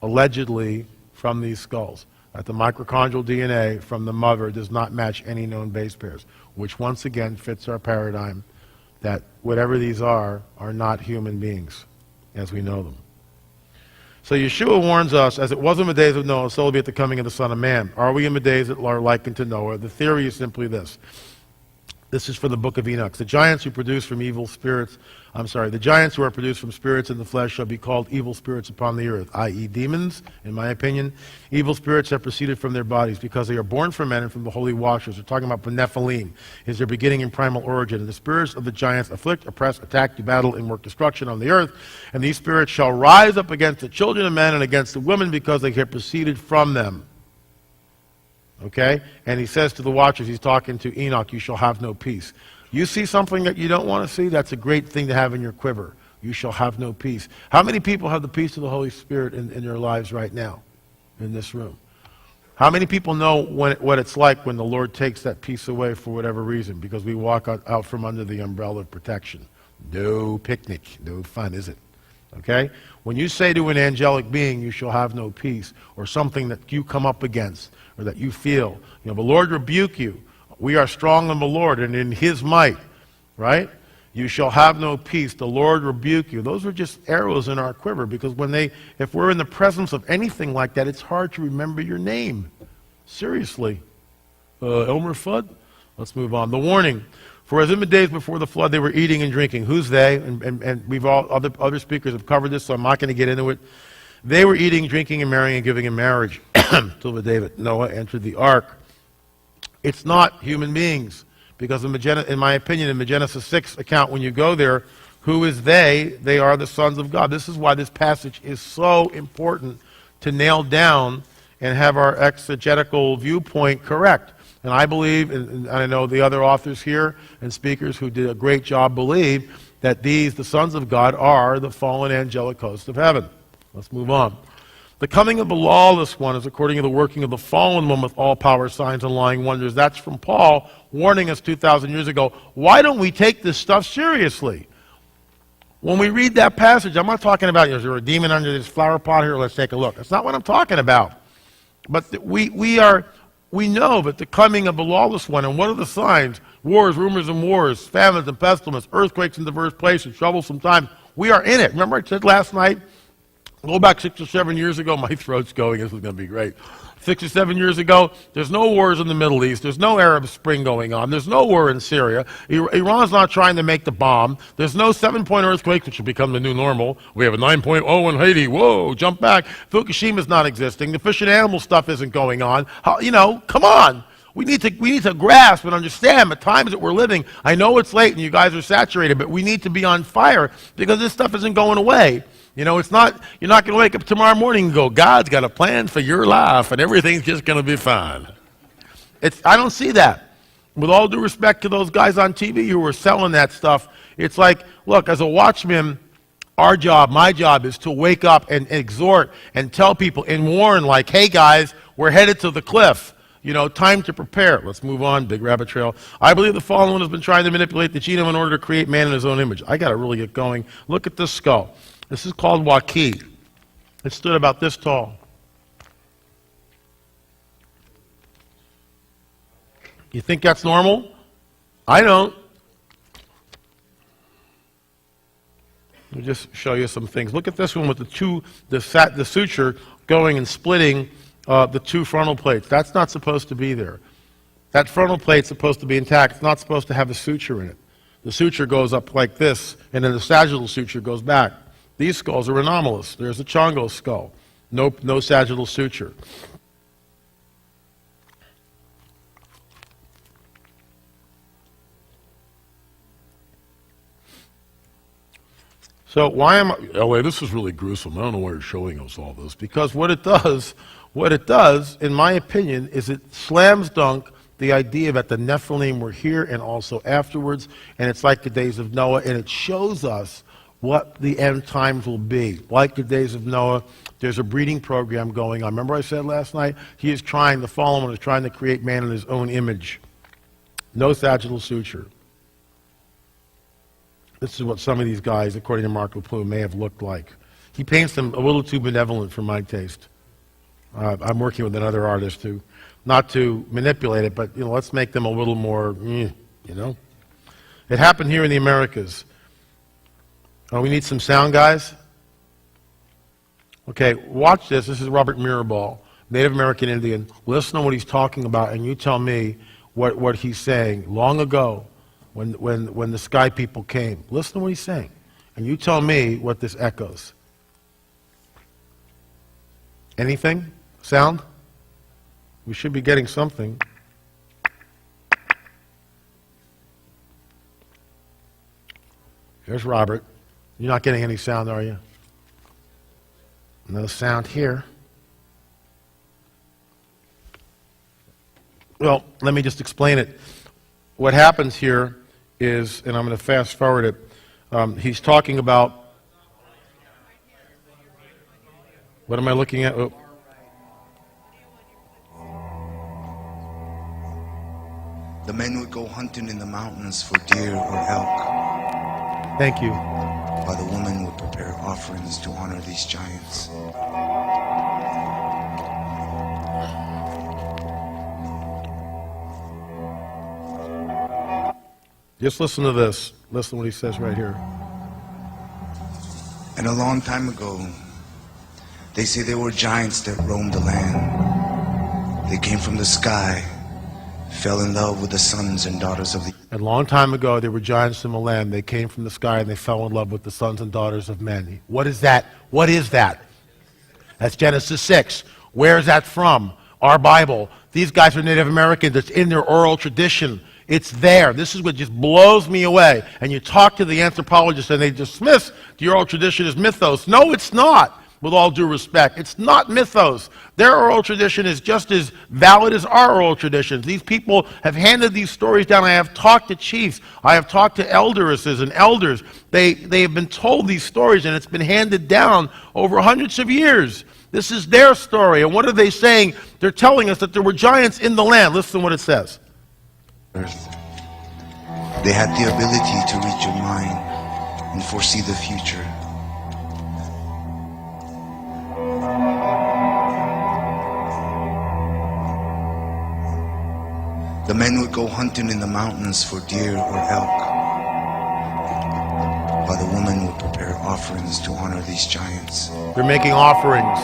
allegedly from these skulls. That the mitochondrial DNA from the mother does not match any known base pairs, which once again fits our paradigm that whatever these are not human beings as we know them. So Yeshua warns us, as it was in the days of Noah, so will be at the coming of the Son of Man. Are we in the days that are likened to Noah? The theory is simply this. This is from the book of Enoch. The giants who are produced from spirits in the flesh shall be called evil spirits upon the earth, i.e. demons, in my opinion. Evil spirits have proceeded from their bodies because they are born from men and from the holy watchers. We're talking about the Nephilim, is their beginning and primal origin. And the spirits of the giants afflict, oppress, attack, do battle, and work destruction on the earth. And these spirits shall rise up against the children of men and against the women because they have proceeded from them. Okay? And he says to the watchers, he's talking to Enoch, you shall have no peace. You see something that you don't want to see? That's a great thing to have in your quiver. You shall have no peace. How many people have the peace of the Holy Spirit in their lives right now in this room? How many people know what it's like when the Lord takes that peace away for whatever reason? Because we walk out from under the umbrella of protection. No picnic, no fun, is it? Okay? When you say to an angelic being, you shall have no peace, or something that you come up against, or that you feel, the Lord rebuke you. We are strong in the Lord and in His might, right? You shall have no peace. The Lord rebuke you. Those are just arrows in our quiver, because if we're in the presence of anything like that, it's hard to remember your name. Seriously. Elmer Fudd? Let's move on. The warning. For as in the days before the flood, they were eating and drinking. Who's they? And we've all, other speakers have covered this, so I'm not going to get into it. They were eating, drinking, and marrying and giving in marriage till the day that Noah entered the ark. It's not human beings, because in my opinion, in the Genesis 6 account, when you go there, who is they? They are the sons of God. This is why this passage is so important to nail down and have our exegetical viewpoint correct. And I believe, and I know the other authors here and speakers who did a great job believe, that these, the sons of God, are the fallen angelic host of heaven. Let's move on. The coming of the lawless one is according to the working of the fallen one with all power, signs, and lying wonders. That's from Paul warning us 2,000 years ago. Why don't we take this stuff seriously? When we read that passage, I'm not talking about, is there a demon under this flower pot here? Let's take a look. That's not what I'm talking about. But we know that the coming of the lawless one, and what are the signs? Wars, rumors, and wars, famines and pestilence, earthquakes in diverse places, troublesome times. We are in it. Remember I said last night, go back 6 or 7 years ago, my throat's going, this is going to be great. 6 or 7 years ago, there's no wars in the Middle East, there's no Arab Spring going on, there's no war in Syria, Iran's not trying to make the bomb, there's no 7-point earthquake, which will become the new normal, we have a 9.0 in Haiti, whoa, jump back, Fukushima's not existing, the fish and animal stuff isn't going on, come on. We need to grasp and understand the times that we're living. I know it's late and you guys are saturated, but we need to be on fire because this stuff isn't going away. It's not, you're not going to wake up tomorrow morning and go, God's got a plan for your life and everything's just going to be fine. I don't see that. With all due respect to those guys on TV who are selling that stuff, it's like, look, as a watchman, our job, my job, is to wake up and exhort and tell people and warn, like, hey guys, we're headed to the cliff. Time to prepare. Let's move on. Big rabbit trail. I believe the fallen one has been trying to manipulate the genome in order to create man in his own image. I got to really get going. Look at this skull. This is called Waki. It stood about this tall. You think that's normal? I don't. Let me just show you some things. Look at this one with the suture going and splitting the two frontal plates. That's not supposed to be there. That frontal plate's supposed to be intact. It's not supposed to have a suture in it. The suture goes up like this, and then the sagittal suture goes back. These skulls are anomalous. There's a Chongo skull. No sagittal suture. So why am I... Oh, wait, this is really gruesome. I don't know why you're showing us all this. Because what it does, in my opinion, is it slams dunk the idea that the Nephilim were here and also afterwards, and it's like the days of Noah, and it shows us what the end times will be. Like the days of Noah, there's a breeding program going on. Remember I said last night? The fallen one is trying to create man in his own image. No sagittal suture. This is what some of these guys, according to Mark LaPlume, may have looked like. He paints them a little too benevolent for my taste. I'm working with another artist who, not to manipulate it, but let's make them a little more, It happened here in the Americas. Oh, we need some sound, guys? Okay, watch this. This is Robert Mirabal, Native American Indian. Listen to what he's talking about, and you tell me what he's saying. Long ago, when the sky people came. Listen to what he's saying, and you tell me what this echoes. Anything? Sound? We should be getting something. Here's Robert. You're not getting any sound, are you? No sound here. Well, let me just explain it. What happens here is, and I'm going to fast forward it, he's talking about, what am I looking at? Oh. The men would go hunting in the mountains for deer or elk. Thank you. While the women would prepare offerings to honor these giants. Just listen to this. Listen to what he says right here. And a long time ago, they say there were giants that roamed the land. They came from the sky, fell in love with the sons and daughters of the... A long time ago, there were giants in the land. They came from the sky and they fell in love with the sons and daughters of men. What is that? What is that? That's Genesis 6. Where is that from? Our Bible. These guys are Native Americans. It's in their oral tradition. It's there. This is what just blows me away. And you talk to the anthropologists and they dismiss the oral tradition as mythos. No, it's not, with all due respect. It's not mythos. Their oral tradition is just as valid as our oral traditions. These people have handed these stories down. I have talked to chiefs. I have talked to elderesses and elders. They have been told these stories and it's been handed down over hundreds of years. This is their story. And what are they saying? They're telling us that there were giants in the land. Listen to what it says. earth. They had the ability to read your mind and foresee the future. The men would go hunting in the mountains for deer or elk, while the women would prepare offerings to honor these giants. They're making offerings.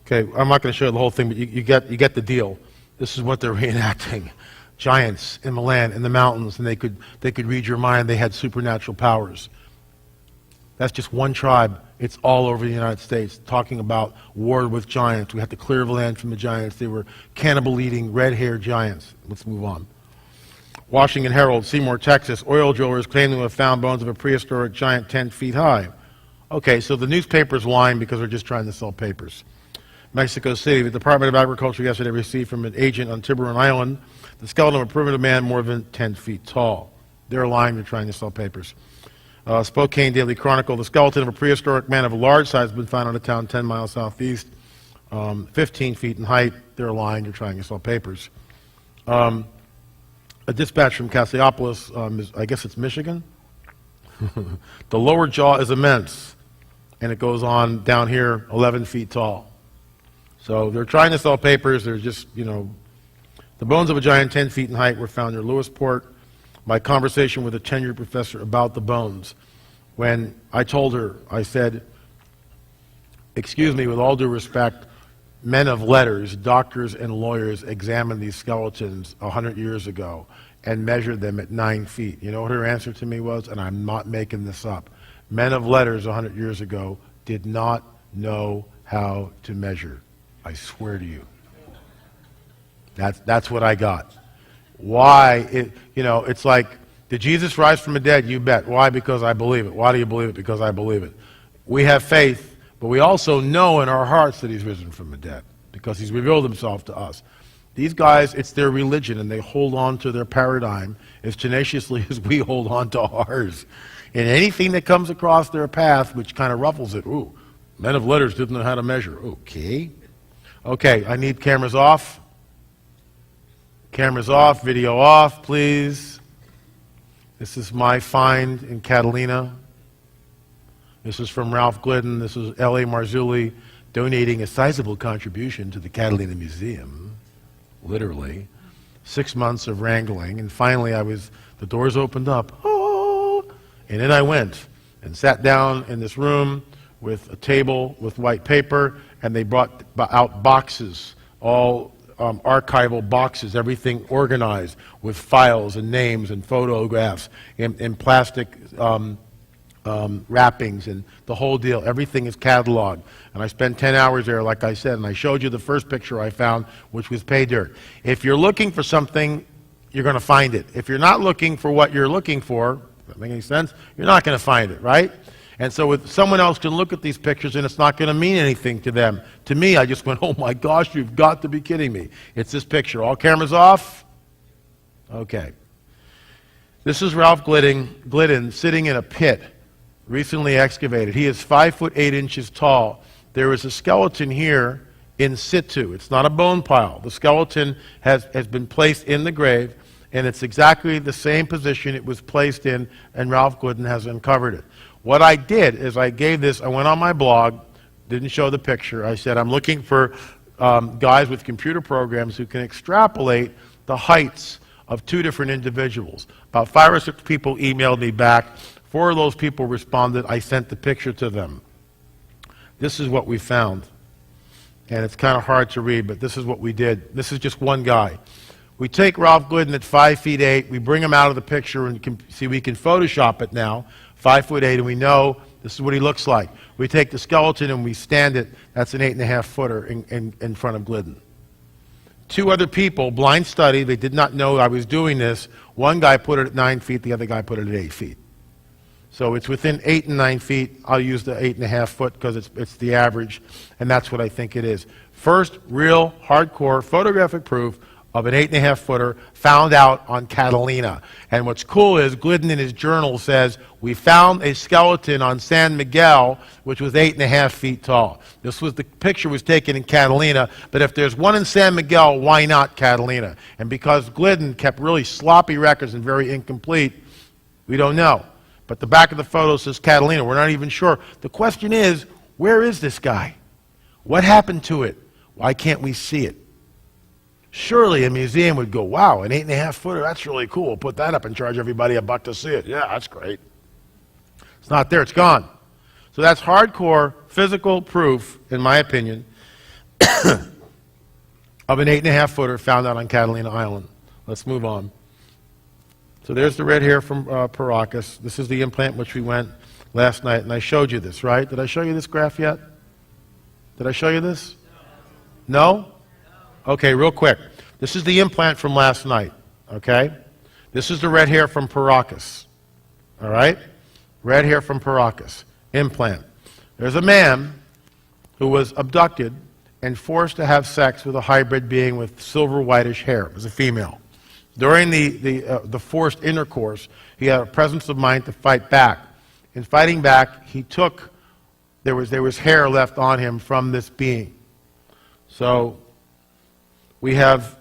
Okay, I'm not going to show you the whole thing, but you get the deal. This is what they're reenacting. Giants in the land, in the mountains, and they could read your mind. They had supernatural powers. That's just one tribe. It's all over the United States, talking about war with giants. We had to clear the land from the giants. They were cannibal-eating, red-haired giants. Let's move on. Washington Herald, Seymour, Texas. Oil drillers claim to have found bones of a prehistoric giant 10 feet high. Okay, so the newspaper's lying because they're just trying to sell papers. Mexico City, the Department of Agriculture yesterday received from an agent on Tiburon Island the skeleton of a primitive man more than 10 feet tall. They're lying, they're trying to sell papers. Spokane Daily Chronicle, the skeleton of a prehistoric man of a large size has been found in a town 10 miles southeast, 15 feet in height. They're lying, they're trying to sell papers. A dispatch from Cassiopolis, I guess it's Michigan. The lower jaw is immense, and it goes on down here 11 feet tall. So they're trying to sell papers. They're just, the bones of a giant 10 feet in height were found near Lewisport. My conversation with a tenured professor about the bones, when I told her, I said, excuse me, with all due respect, men of letters, doctors and lawyers examined these skeletons 100 years ago and measured them at 9 feet. You know what her answer to me was? And I'm not making this up. Men of letters 100 years ago did not know how to measure. I swear to you. That's what I got. Why? It's like, did Jesus rise from the dead? You bet. Why? Because I believe it. Why do you believe it? Because I believe it. We have faith, but we also know in our hearts that he's risen from the dead because he's revealed himself to us. These guys, it's their religion, and they hold on to their paradigm as tenaciously as we hold on to ours. And anything that comes across their path which kind of ruffles it, ooh, men of letters didn't know how to measure. Okay. Okay, I need cameras off. Cameras off, video off, please. This is my find in Catalina. This is from Ralph Glidden. This is L.A. Marzulli donating a sizable contribution to the Catalina Museum, literally. 6 months of wrangling, and finally the doors opened up, oh, and in I went and sat down in this room with a table with white paper, and they brought out boxes, all archival boxes, everything organized with files and names and photographs in plastic wrappings and the whole deal. Everything is cataloged. And I spent 10 hours there, like I said, and I showed you the first picture I found, which was pay dirt. If you're looking for something, you're going to find it. If you're not looking for what you're looking for, does that make any sense? You're not going to find it, right? And so if someone else can look at these pictures and it's not going to mean anything to them. To me, I just went, oh my gosh, you've got to be kidding me. It's this picture. All cameras off? Okay. This is Ralph Glidden sitting in a pit, recently excavated. He is 5 foot 8 inches tall. There is a skeleton here in situ. It's not a bone pile. The skeleton has been placed in the grave, and it's exactly the same position it was placed in, and Ralph Glidden has uncovered it. What I did is I went on my blog, didn't show the picture. I said, I'm looking for guys with computer programs who can extrapolate the heights of 2 different individuals. About 5 or 6 people emailed me back. 4 of those people responded. I sent the picture to them. This is what we found. And it's kind of hard to read, but this is what we did. This is just one guy. We take Ralph Glidden at 5 feet 8. We bring him out of the picture, and you can see we can Photoshop it now. 5 foot 8, and we know this is what he looks like. We take the skeleton and we stand it. That's an 8.5 footer in front of Glidden. 2 other people, blind study, they did not know I was doing this. One guy put it at 9 feet, the other guy put it at 8 feet. So it's within 8 and 9 feet. I'll use the 8.5 foot because it's the average, and that's what I think it is. First real hardcore photographic proof of an 8.5 footer found out on Catalina. And what's cool is Glidden in his journal says, we found a skeleton on San Miguel which was 8.5 feet tall. The picture was taken in Catalina, but if there's one in San Miguel, why not Catalina? And because Glidden kept really sloppy records and very incomplete, we don't know. But the back of the photo says Catalina. We're not even sure. The question is, where is this guy? What happened to it? Why can't we see it? Surely a museum would go, wow, an 8.5 footer, that's really cool. We'll put that up and charge everybody $1 to see it. Yeah, that's great. It's not there, it's gone. So that's hardcore physical proof, in my opinion, of an 8.5 footer found out on Catalina Island. Let's move on. So there's the red hair from Paracas. This is the implant which we went last night, and I showed you this, right? Did I show you this graph yet? Did I show you this? No? Okay, real quick. This is the implant from last night, okay? This is the red hair from Paracas, all right? Red hair from Paracas, implant. There's a man who was abducted and forced to have sex with a hybrid being with silver whitish hair. It was a female. During the forced intercourse, he had a presence of mind to fight back. In fighting back, there was hair left on him from this being. So we have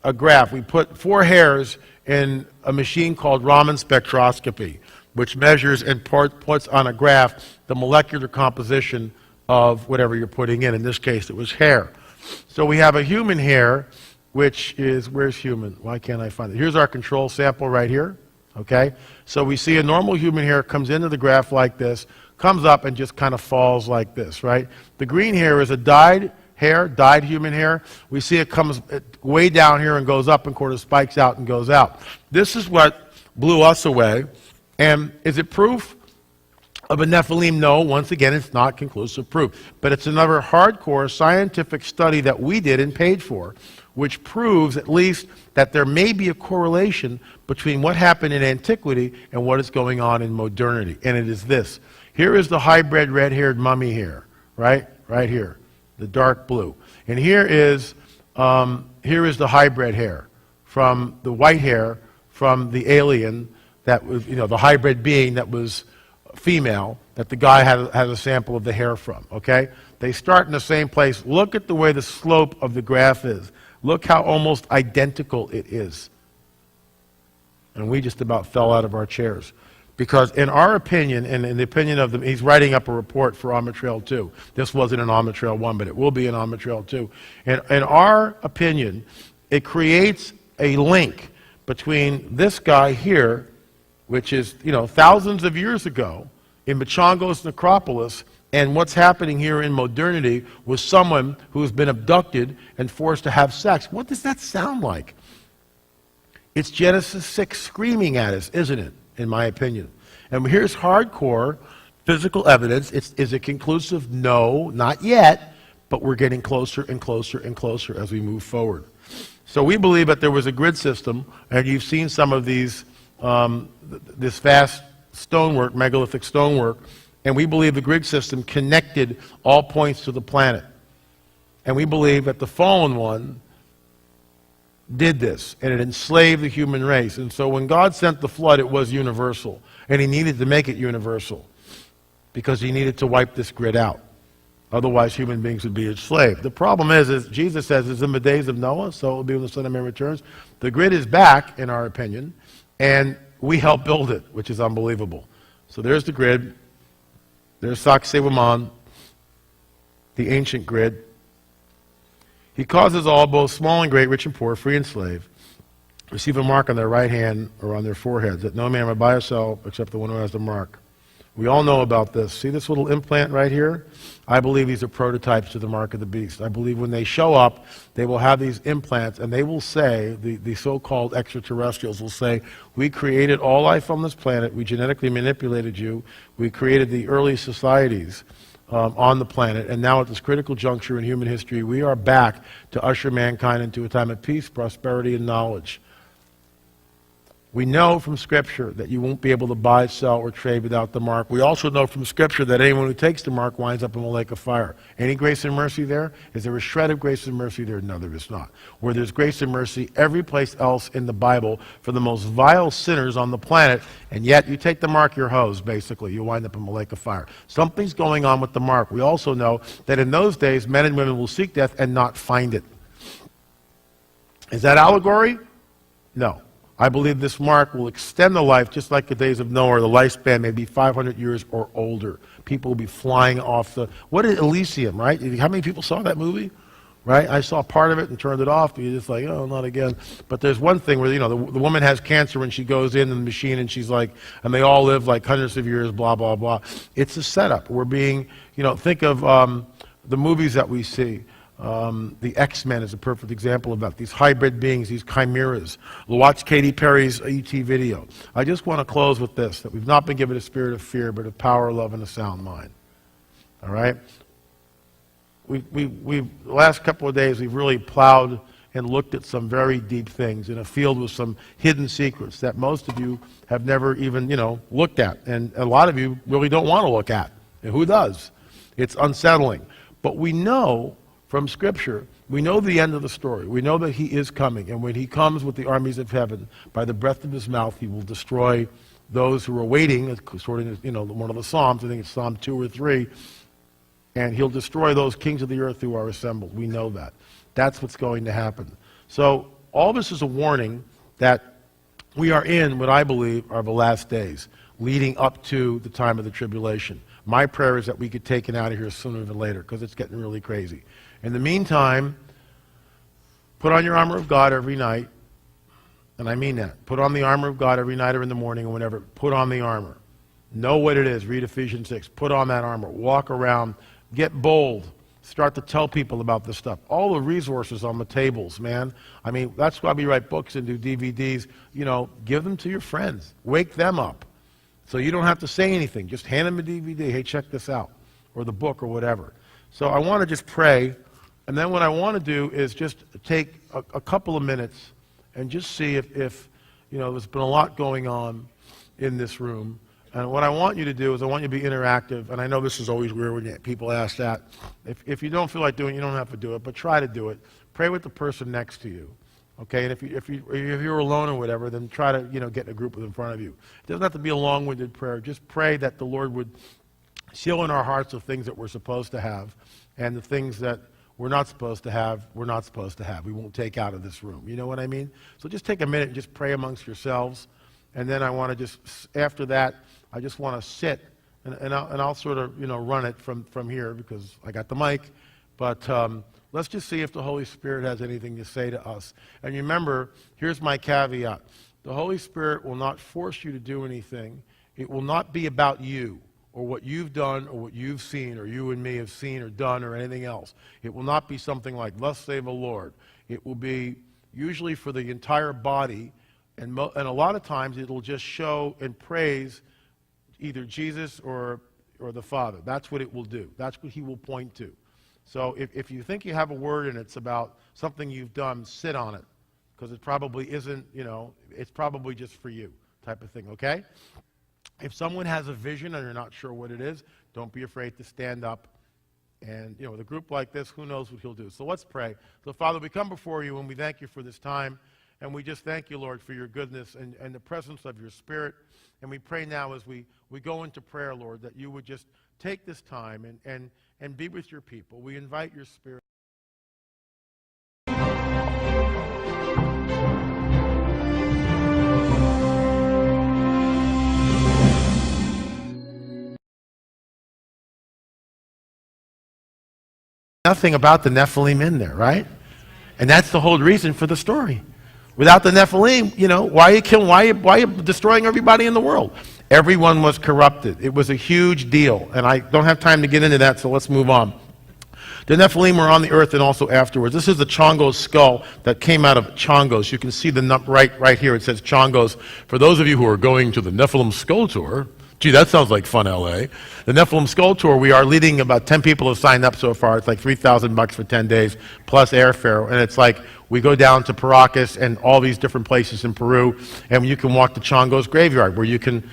a graph. We put 4 hairs in a machine called Raman spectroscopy, which measures and puts on a graph the molecular composition of whatever you're putting in. In this case, it was hair. So we have a human hair, which is, where's human? Why can't I find it? Here's our control sample right here, okay? So we see a normal human hair comes into the graph like this, comes up and just kind of falls like this, right? The green hair is a dyed hair, dyed human hair. We see it comes way down here and goes up and sort of spikes out and goes out. This is what blew us away. And is it proof of a Nephilim? No, once again, it's not conclusive proof. But it's another hardcore scientific study that we did and paid for, which proves at least that there may be a correlation between what happened in antiquity and what is going on in modernity. And it is this. Here is the hybrid red-haired mummy hair, right? Right here, the dark blue. And here is the hybrid hair from the white hair from the alien that was, the hybrid being that was female, that the guy had a sample of the hair from, okay? They start in the same place. Look at the way the slope of the graph is. Look how almost identical it is. And we just about fell out of our chairs. Because in our opinion, and in the opinion of them, he's writing up a report for Alma Trail 2. This wasn't an Alma Trail 1, but it will be an Alma Trail 2. In our opinion, it creates a link between this guy here, which is, thousands of years ago in Machongo's necropolis, and what's happening here in modernity with someone who's been abducted and forced to have sex. What does that sound like? It's Genesis 6 screaming at us, isn't it, in my opinion? And here's hardcore physical evidence. Is it conclusive? No, not yet, but we're getting closer and closer and closer as we move forward. So we believe that there was a grid system, and you've seen some of these, this vast stonework, megalithic stonework, and And we believe the grid system connected all points to the planet. And we believe that the fallen one did this, and it enslaved the human race. And so when God sent the flood, it was universal. And he needed to make it universal because he needed to wipe this grid out. Otherwise, human beings would be enslaved. The problem is Jesus says it's in the days of Noah, so it will be when the Son of Man returns. The grid is back, in our opinion, and we helped build it, which is unbelievable. So there's the grid. There's Sacsayhuaman, the ancient grid. He causes all, both small and great, rich and poor, free and slave, receive a mark on their right hand or on their foreheads, that no man may buy or sell except the one who has the mark. We all know about this. See this little implant right here? I believe these are prototypes to the mark of the beast. I believe when they show up, they will have these implants, and they will say, the so-called extraterrestrials will say, we created all life on this planet, we genetically manipulated you, we created the early societies on the planet, and now at this critical juncture in human history, we are back to usher mankind into a time of peace, prosperity, and knowledge. We know from Scripture that you won't be able to buy, sell, or trade without the mark. We also know from Scripture that anyone who takes the mark winds up in the lake of fire. Any grace and mercy there? Is there a shred of grace and mercy there? No, there is not. Where there's grace and mercy every place else in the Bible for the most vile sinners on the planet, and yet you take the mark, you're hosed, basically. You wind up in the lake of fire. Something's going on with the mark. We also know that in those days, men and women will seek death and not find it. Is that allegory? No. I believe this mark will extend the life, just like the days of Noah. The lifespan may be 500 years or older. People will be flying off the... What is Elysium, right? How many people saw that movie? Right? I saw part of it and turned it off. You're just like, oh, not again. But there's one thing where, you know, the woman has cancer and she goes in the machine and she's like, and they all live like hundreds of years, blah, blah, blah. It's a setup. We're being, you know, think of the movies that we see. The X-Men is a perfect example of that. These hybrid beings, these chimeras. Watch Katy Perry's E.T. video. I just want to close with this, that we've not been given a spirit of fear, but of power, love, and a sound mind. All right? The last couple of days, we've really plowed and looked at some very deep things in a field with some hidden secrets that most of you have never even, you know, looked at. And a lot of you really don't want to look at. And who does? It's unsettling. But we know from Scripture, we know the end of the story. We know that he is coming, and when he comes with the armies of heaven, by the breath of his mouth, he will destroy those who are waiting, according to, you know, one of the Psalms. I think it's Psalm 2 or 3, and he'll destroy those kings of the earth who are assembled. We know that. That's what's going to happen. So all this is a warning that we are in what I believe are the last days, leading up to the time of the tribulation. My prayer is that we get taken out of here sooner than later, because it's getting really crazy. In the meantime, put on your armor of God every night, and I mean that. Put on the armor of God every night or in the morning or whenever. Put on the armor. Know what it is. Read Ephesians 6. Put on that armor. Walk around. Get bold. Start to tell people about this stuff. All the resources on the tables, man. I mean, that's why we write books and do DVDs. You know, give them to your friends. Wake them up. So you don't have to say anything. Just hand them a DVD. Hey, check this out. Or the book or whatever. So I want to just pray. And then what I want to do is just take a couple of minutes and just see if, you know, there's been a lot going on in this room. And what I want you to do is I want you to be interactive. And I know this is always weird when people ask that. If you don't feel like doing it, you don't have to do it, but try to do it. Pray with the person next to you. Okay, and if you're alone or whatever, then try to, you know, get in a group in front of you. It doesn't have to be a long-winded prayer. Just pray that the Lord would seal in our hearts the things that we're supposed to have, and the things that we're not supposed to have, we're not supposed to have. We won't take out of this room. You know what I mean? So just take a minute and just pray amongst yourselves. And then I want to just, after that, I just want to sit, and I'll sort of, you know, run it from here because I got the mic. But let's just see if the Holy Spirit has anything to say to us. And remember, here's my caveat. The Holy Spirit will not force you to do anything. It will not be about you, or what you've done, or what you've seen, or you and me have seen or done, or anything else. It will not be something like, thus save the Lord. It will be usually for the entire body, and a lot of times it'll just show and praise either Jesus or the Father. That's what it will do. That's what he will point to. So if you think you have a word and it's about something you've done, sit on it, because it probably isn't, you know, it's probably just for you type of thing, okay? If someone has a vision and you're not sure what it is, don't be afraid to stand up. And, with a group like this, who knows what he'll do. So let's pray. So, Father, we come before you and we thank you for this time. And we just thank you, Lord, for your goodness and the presence of your Spirit. And we pray now as we go into prayer, Lord, that you would just take this time and be with your people. We invite your Spirit. Nothing about the Nephilim in there, right? And that's the whole reason for the story. Without the Nephilim, why are you killing, why are you destroying everybody in the world? Everyone was corrupted. It was a huge deal. And I don't have time to get into that, so let's move on. The Nephilim were on the earth and also afterwards. This is the Chongo's skull that came out of Chongos. You can see the right here. It says Chongos. For those of you who are going to the Nephilim skull tour, gee, that sounds like fun, LA. The Nephilim Skull Tour, we are leading, about 10 people have signed up so far. It's like $3,000 for 10 days, plus airfare. And it's like, we go down to Paracas and all these different places in Peru, and you can walk to Chongo's graveyard, where you can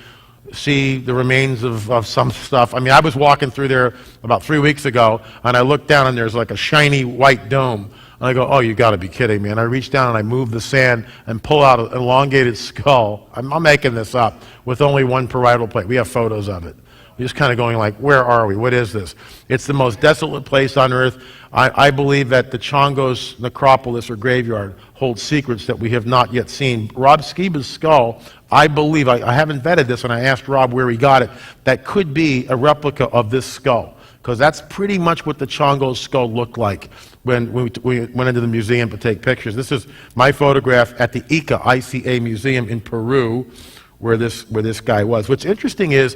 see the remains of some stuff. I mean, I was walking through there about 3 weeks ago, and I looked down, and there's like a shiny white dome. And I go, oh, you got to be kidding me. And I reach down and I move the sand and pull out an elongated skull. I'm making this up, with only one parietal plate. We have photos of it. We're just kind of going like, where are we? What is this? It's the most desolate place on earth. I believe that the Chongos necropolis or graveyard holds secrets that we have not yet seen. Rob Skiba's skull, I believe, I haven't vetted this, and I asked Rob where he got it, that could be a replica of this skull, because that's pretty much what the Chongo's skull looked like when we went into the museum to take pictures. This is my photograph at the ICA Museum in Peru, where this guy was. What's interesting is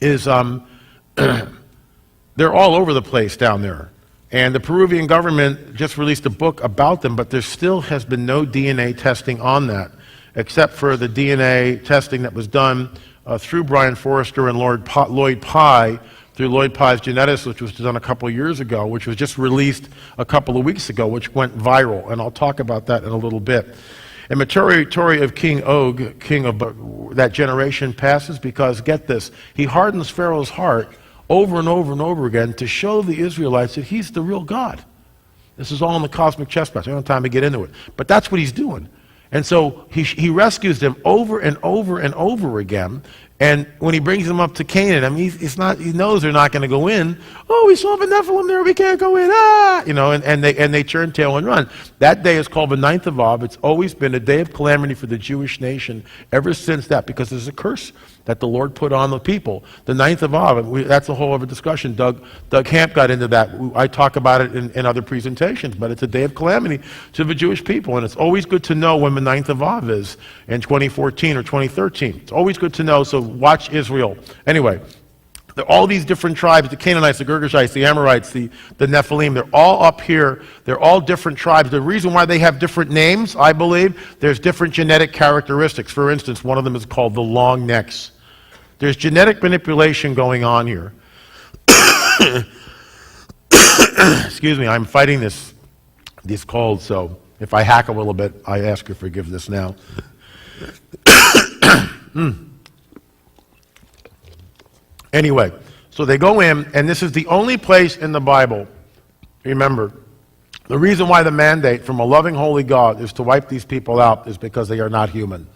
they're all over the place down there. And the Peruvian government just released a book about them, but there still has been no DNA testing on that, except for the DNA testing that was done through Brian Forrester and Lloyd Pye, through Lloyd Pye's Genises, which was done a couple of years ago, which was just released a couple of weeks ago, which went viral. And I'll talk about that in a little bit. And the territory of King Og, king of that generation, passes because, get this, he hardens Pharaoh's heart over and over and over again to show the Israelites that he's the real God. This is all in the cosmic chess match. I don't have time to get into it. But that's what he's doing. And so he rescues them over and over and over again. And when he brings them up to Canaan, I mean, he knows they're not going to go in. Oh, we saw the Nephilim there, we can't go in. And they turn tail and run. That day is called the 9th of Av. It's always been a day of calamity for the Jewish nation ever since that, because there's a curse that the Lord put on the people. The 9th of Av, that's a whole other discussion. Doug Hamp got into that. I talk about it in other presentations, but it's a day of calamity to the Jewish people, and it's always good to know when the 9th of Av is in 2014 or 2013. It's always good to know, so watch Israel. Anyway, all these different tribes, the Canaanites, the Girgashites, the Amorites, the Nephilim, they're all up here. They're all different tribes. The reason why they have different names, I believe, there's different genetic characteristics. For instance, one of them is called the long necks. There's genetic manipulation going on here. Excuse me, I'm fighting this cold, so if I hack a little bit, I ask your forgiveness now. Anyway, so they go in, and this is the only place in the Bible, remember, the reason why the mandate from a loving, holy God is to wipe these people out is because they are not human.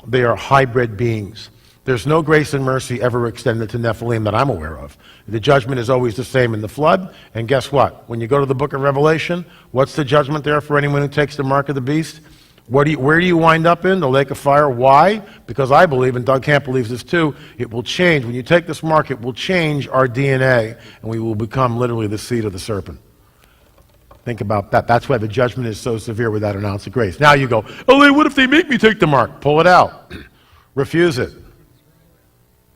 They are hybrid beings. There's no grace and mercy ever extended to Nephilim that I'm aware of. The judgment is always the same in the flood, and guess what? When you go to the book of Revelation, what's the judgment there for anyone who takes the mark of the beast? Where do you wind up in? The lake of fire. Why? Because I believe, and Doug Camp believes this too, it will change. When you take this mark, it will change our DNA, and we will become literally the seed of the serpent. Think about that. That's why the judgment is so severe with that ounce of grace. Now you go, oh, what if they make me take the mark? Pull it out. Refuse it.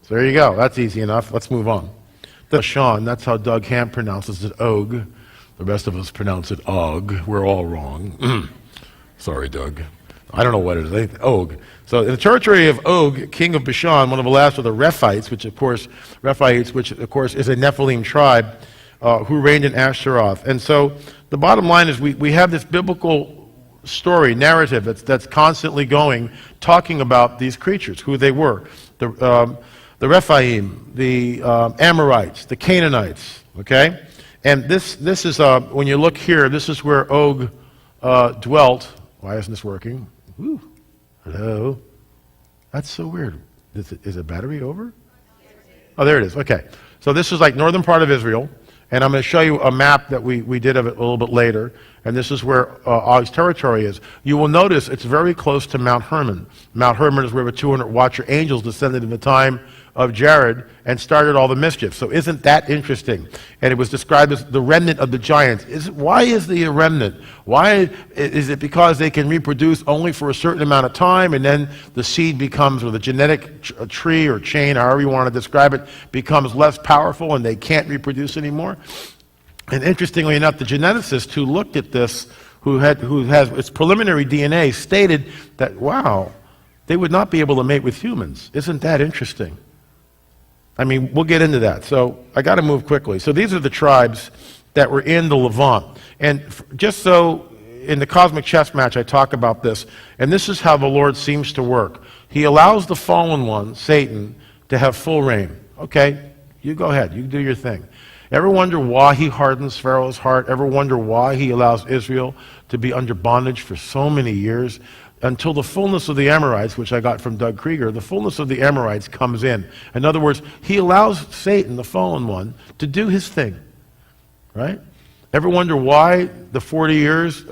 So there you go. That's easy enough. Let's move on. Sean, that's how Doug Hamp pronounces it, Og. The rest of us pronounce it Og. We're all wrong. Sorry, Doug. I don't know what it is. I think Og. So in the territory of Og, king of Bashan, one of the last of the Rephites, which of course is a Nephilim tribe, who reigned in Ashtaroth. And so the bottom line is we have this biblical story, narrative that's constantly going, talking about these creatures, who they were. The Rephaim, the Amorites, the Canaanites, okay? And this is, when you look here, this is where Og dwelt. Why isn't this working? Ooh. Hello? That's so weird. Is the battery over? Oh, there it is. Okay. So this is like northern part of Israel. And I'm going to show you a map that we did of it a little bit later. And this is where Og's territory is. You will notice it's very close to Mount Hermon. Mount Hermon is where the 200 watcher angels descended in the time of Jared and started all the mischief. So isn't that interesting? And it was described as the remnant of the giants. Why is the remnant? Why is it because they can reproduce only for a certain amount of time, and then the seed becomes, or the genetic tree or chain, however you want to describe it, becomes less powerful and they can't reproduce anymore? And interestingly enough, the geneticists who looked at this, who has its preliminary DNA, stated that, wow, they would not be able to mate with humans. Isn't that interesting? I mean, we'll get into that. So I got to move quickly. So these are the tribes that were in the Levant. And just so in the cosmic chess match, I talk about this. And this is how the Lord seems to work. He allows the fallen one, Satan, to have full reign. Okay, you go ahead. You do your thing. Ever wonder why he hardens Pharaoh's heart? Ever wonder why he allows Israel to be under bondage for so many years? Until the fullness of the Amorites, which I got from Doug Krieger, the fullness of the Amorites comes in. In other words, he allows Satan, the fallen one, to do his thing. Right? Ever wonder why the 40 years?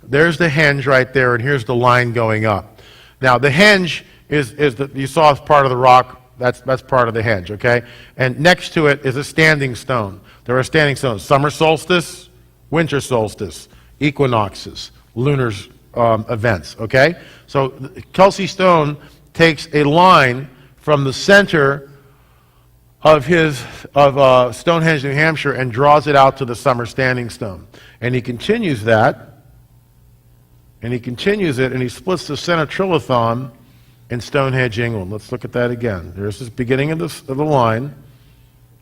There's the henge right there, and here's the line going up. Now, the henge is you saw as part of the rock. That's part of the henge, okay? And next to it is a standing stone. There are standing stones. Summer solstice, winter solstice, equinoxes, lunar events, okay? So Kelsey Stone takes a line from the center of Stonehenge, New Hampshire, and draws it out to the summer standing stone. And he continues that, and he continues it, and he splits the center trilithon in Stonehenge, England. Let's look at that again. There's this beginning of the line,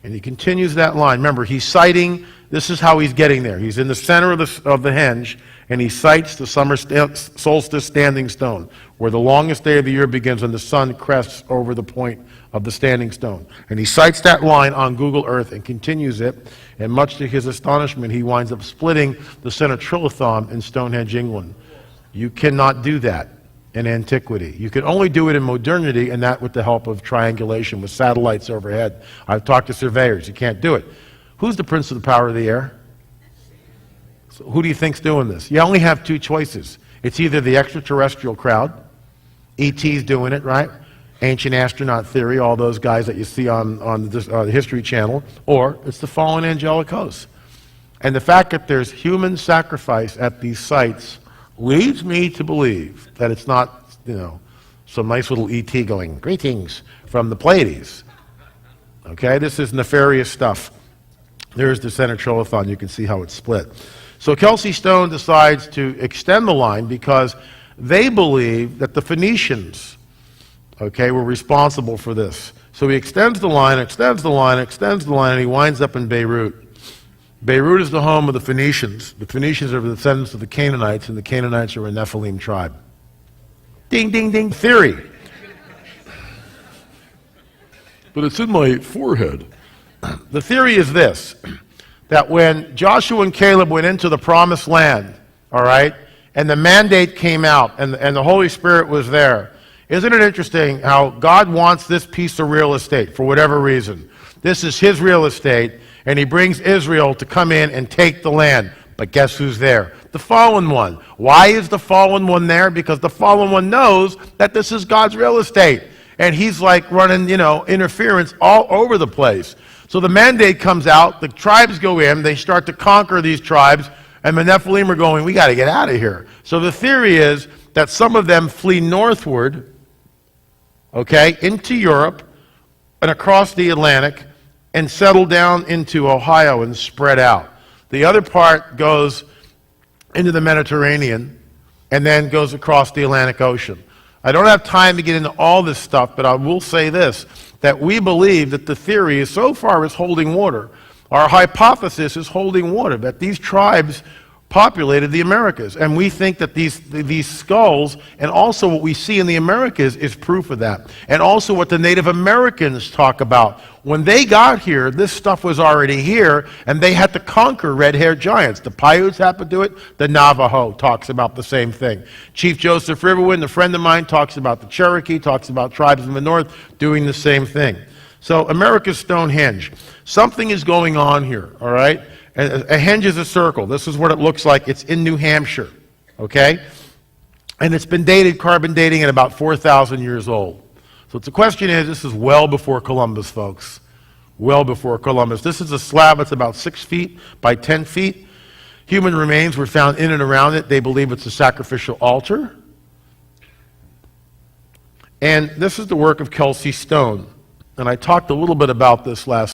and he continues that line. Remember, he's citing, this is how he's getting there. He's in the center of the henge, and he cites the summer solstice standing stone, where the longest day of the year begins when the sun crests over the point of the standing stone. And he cites that line on Google Earth and continues it, and much to his astonishment, he winds up splitting the center trilithon in Stonehenge, England. You cannot do that in antiquity. You can only do it in modernity, and that with the help of triangulation with satellites overhead. I've talked to surveyors. You can't do it. Who's the prince of the power of the air? So who do you think's doing this? You only have two choices. It's either the extraterrestrial crowd, ET's doing it, right? Ancient astronaut theory, all those guys that you see on the History Channel, or it's the fallen angelic hosts. And the fact that there's human sacrifice at these sites leads me to believe that it's not, some nice little ET going, greetings from the Pleiades. Okay, this is nefarious stuff. There's the center trilithon. You can see how it's split. So Kelsey Stone decides to extend the line because they believe that the Phoenicians, were responsible for this. So he extends the line, and he winds up in Beirut. Beirut is the home of the Phoenicians. The Phoenicians are the descendants of the Canaanites, and the Canaanites are a Nephilim tribe. Ding, ding, ding. Theory. But it's in my forehead. The theory is this, that when Joshua and Caleb went into the promised land, all right, and the mandate came out, and the Holy Spirit was there, isn't it interesting how God wants this piece of real estate for whatever reason? This is his real estate, and he brings Israel to come in and take the land. But guess who's there? The fallen one. Why is the fallen one there? Because the fallen one knows that this is God's real estate. And he's like running, interference all over the place. So the mandate comes out, the tribes go in, they start to conquer these tribes, and the Nephilim are going, we got to get out of here. So the theory is that some of them flee northward, into Europe and across the Atlantic, and settle down into Ohio and spread out. The other part goes into the Mediterranean and then goes across the Atlantic Ocean. I don't have time to get into all this stuff, but I will say this, that we believe that the theory is so far is holding water. Our hypothesis is holding water, that these tribes populated the Americas. And we think that these skulls, and also what we see in the Americas, is proof of that. And also what the Native Americans talk about. When they got here, this stuff was already here, and they had to conquer red-haired giants. The Paiutes had to do it. The Navajo talks about the same thing. Chief Joseph Riverwind, a friend of mine, talks about the Cherokee, talks about tribes in the north doing the same thing. So America's Stonehenge. Something is going on here, all right? A henge is a circle. This is what it looks like. It's in New Hampshire, okay? And it's been dated, carbon dating, at about 4,000 years old. So the question is, this is well before Columbus, folks. Well before Columbus. This is a slab that's about 6 feet by 10 feet. Human remains were found in and around it. They believe it's a sacrificial altar. And this is the work of Kelsey Stone. And I talked a little bit about this last